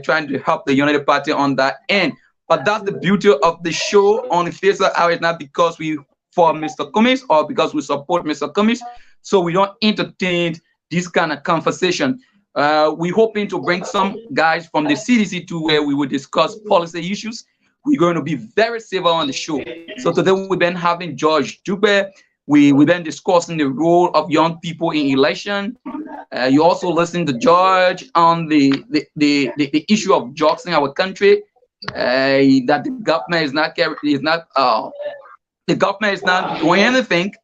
trying to help the Unity Party on that end. But that's the beauty of the show on the FIXER Hour. It's not because we for Mr. Cummings or because we support Mr. Cummings, so we don't entertain this kind of conversation. We're hoping to bring some guys from the CDC too, where we will discuss policy issues. We're going to be very civil on the show. So today we've been having George Dogbeh. We've been discussing the role of young people in election. You also listen to George on the issue of drugs in our country. That the government is not doing anything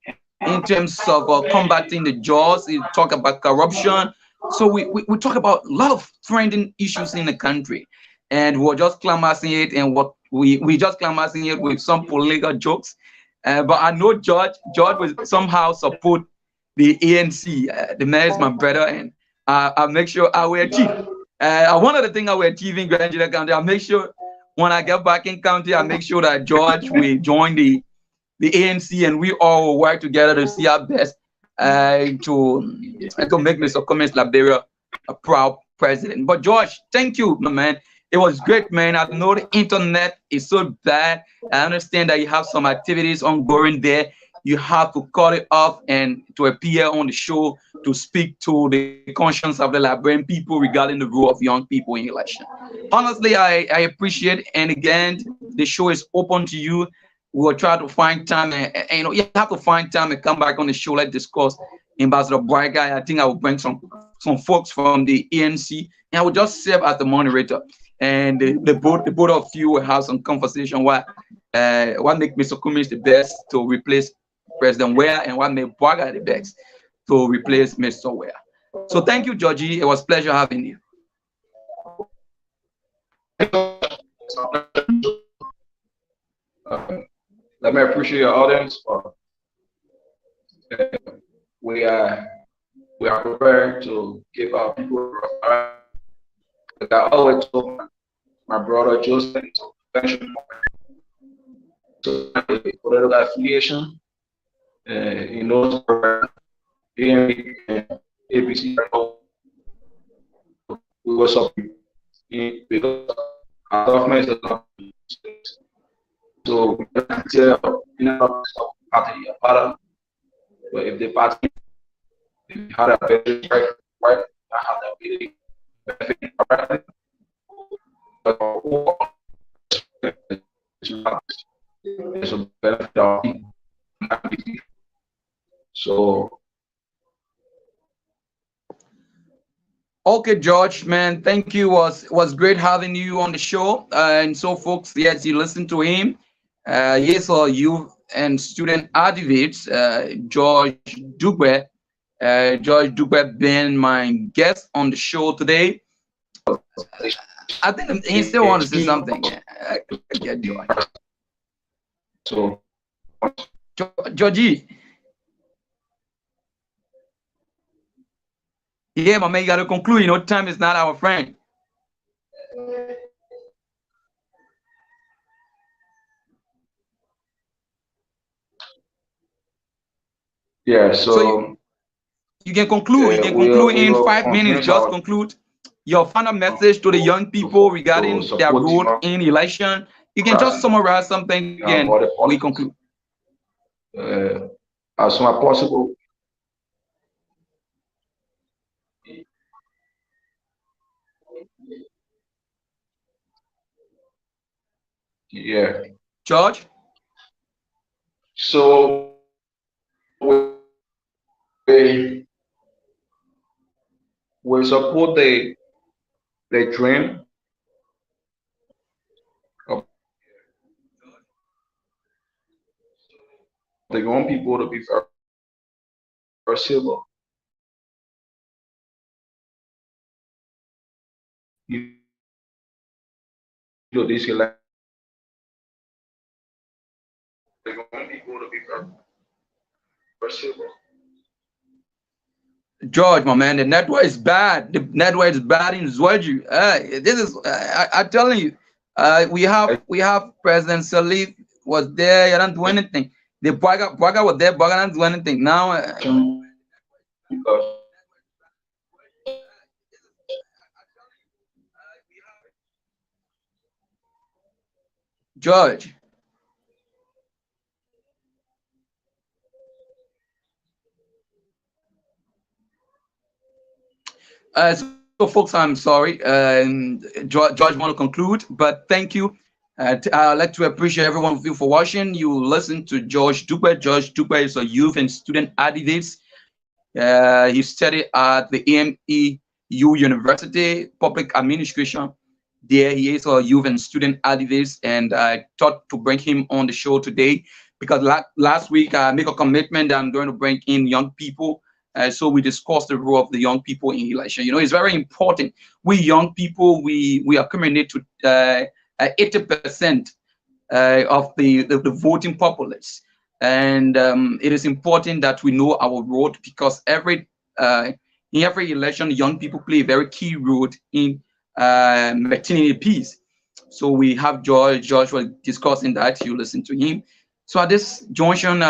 in terms of combating the jaws. We talk about corruption. So we talk about a lot of trending issues in the country. And we're just climaxing it, and what we just climaxing it with some political jokes. But I know George will somehow support the ANC. The man is my brother, and I'll make sure I will achieve. One of the things I will achieve in Grand Junction County, I'll make sure when I get back in county, I'll make sure that George will join the ANC, and we all will work together to see our best to make Mr. Cummins Liberia a proud president. But George, thank you, my man. It was great, man. I know the internet is so bad. I understand that you have some activities ongoing there. You have to cut it off and to appear on the show to speak to the conscience of the Liberian people regarding the role of young people in election. Honestly, I appreciate it. And again, the show is open to you. We'll try to find time, and you have to find time and come back on the show. Let's discuss Ambassador Bright Guy. I think I will bring some folks from the ANC, and I will just serve as the moderator. And the both of you will have some conversation what make Mr. Cummins the best to replace President Ware, and what make Braga the best to replace Mr. Ware. So thank you, Georgie. It was a pleasure having you. Let me appreciate your audience. We are prepared to give our people. Like I always told my brother Joseph, to political affiliation. He knows ABC. We will support because our government is a so party but if the party had a better right, I have that really benefit it's a benefit of people. So okay, George, man, thank you. Was great having you on the show. And so, folks, yes, you listen to him. Yes, or you and student advocates, George Dogbeh. George Dogbeh being my guest on the show today. I think he still wants to say something. Yeah, George. So Georgie. Yeah, my man, you got to conclude. You know, time is not our friend. yeah, So you can conclude. You can conclude in 5 minutes. Just conclude your final message to the young people regarding their role in election. You can just summarize something and we conclude. As soon as possible. Yeah. George? So we support the dream of the young people to be very civil. You know, this election, the young people to be very civil. George, my man, the network is bad. The network is bad in Zwaji. This is, I'm telling you, we have President Salif was there. You don't do anything. The Braga was there. Braga don't do anything. Now, Because George. So folks, I'm sorry. George want to conclude, but thank you. I'd like to appreciate every one of you for watching. You listen to George Dogbeh. George Dogbeh is a youth and student activist. He studied at the AMEU University, Public Administration. There he is a youth and student activist, and I thought to bring him on the show today because last week I make a commitment that I'm going to bring in young people. So we discussed the role of the young people in election. You know, it's very important. We young people, we accumulate to 80% of the voting populace, and it is important that we know our role because in every election, young people play a very key role in maintaining peace. So we have George was discussing that. You listen to him. So at this junction,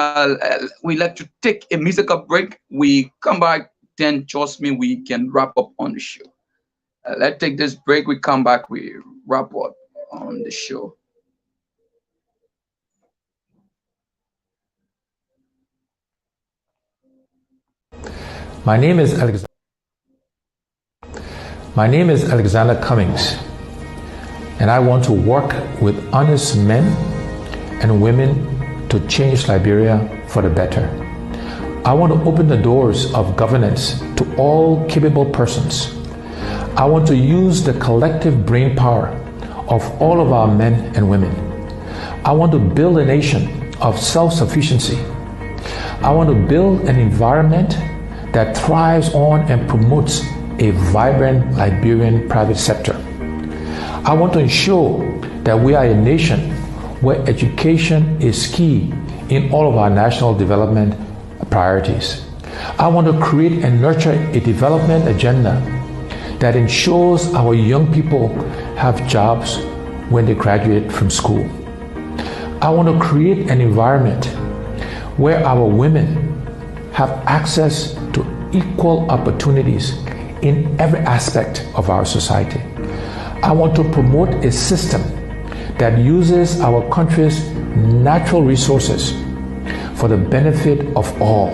we like to take a musical break. We come back, then trust me, we can wrap up on the show. Let's take this break. We come back, we wrap up on the show. My name is Alexander Cummings, and I want to work with honest men and women to change Liberia for the better. I want to open the doors of governance to all capable persons. I want to use the collective brain power of all of our men and women. I want to build a nation of self-sufficiency. I want to build an environment that thrives on and promotes a vibrant Liberian private sector. I want to ensure that we are a nation where education is key in all of our national development priorities. I want to create and nurture a development agenda that ensures our young people have jobs when they graduate from school. I want to create an environment where our women have access to equal opportunities in every aspect of our society. I want to promote a system that uses our country's natural resources for the benefit of all.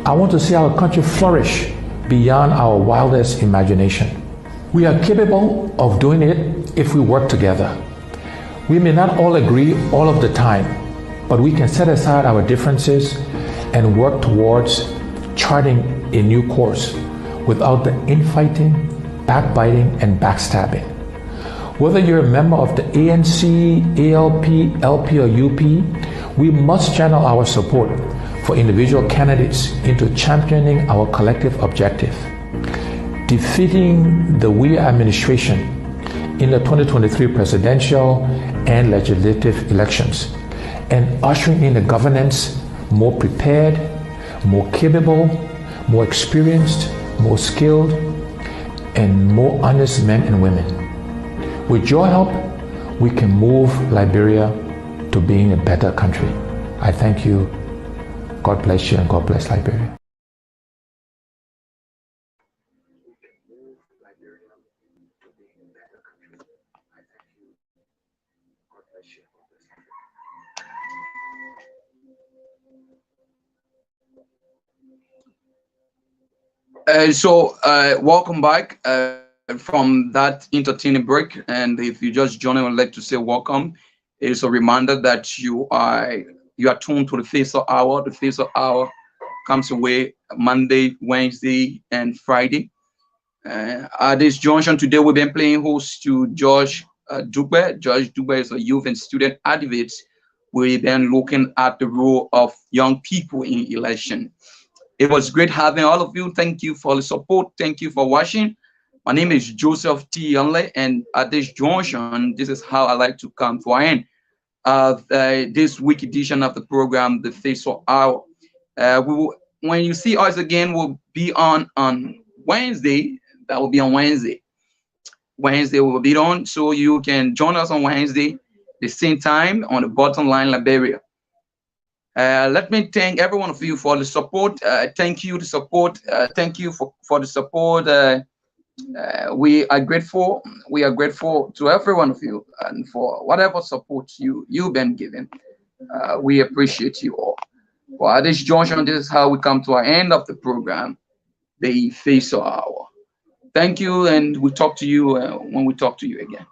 I want to see our country flourish beyond our wildest imagination. We are capable of doing it if we work together. We may not all agree all of the time, but we can set aside our differences and work towards charting a new course without the infighting, backbiting, and backstabbing. Whether you're a member of the ANC, ALP, LP, or UP, we must channel our support for individual candidates into championing our collective objective, defeating the We administration in the 2023 presidential and legislative elections, and ushering in a governance more prepared, more capable, more experienced, more skilled, and more honest men and women. With your help, we can move Liberia to being a better country. I thank you. God bless you and God bless Liberia. Welcome back from that entertaining break. And if you just join, I would like to say welcome. It's a reminder that you are tuned to the FIXER Hour. The FIXER Hour comes away Monday, Wednesday, and Friday. At this junction today, we've been playing host to George Dogbeh. George Dogbeh is a youth and student advocate. We've been looking at the role of young people in election. It was great having all of you. Thank you for the support. Thank you for watching. My name is Joseph T. Yonle, and at this junction, this is how I like to come to an end of this week edition of the program, the FIXER Hour. When you see us again, we'll be on Wednesday. That will be on Wednesday. Wednesday we will be on, so you can join us on Wednesday, the same time on the bottom line Liberia. Let me thank every one of you for the support. Thank you, the support. Thank you for the support. We are grateful. We are grateful to every one of you and for whatever support you've been given. We appreciate you all. Well, at this junction, this is how we come to our end of the program, the FIXER Hour. Thank you, and we'll talk to you when we talk to you again.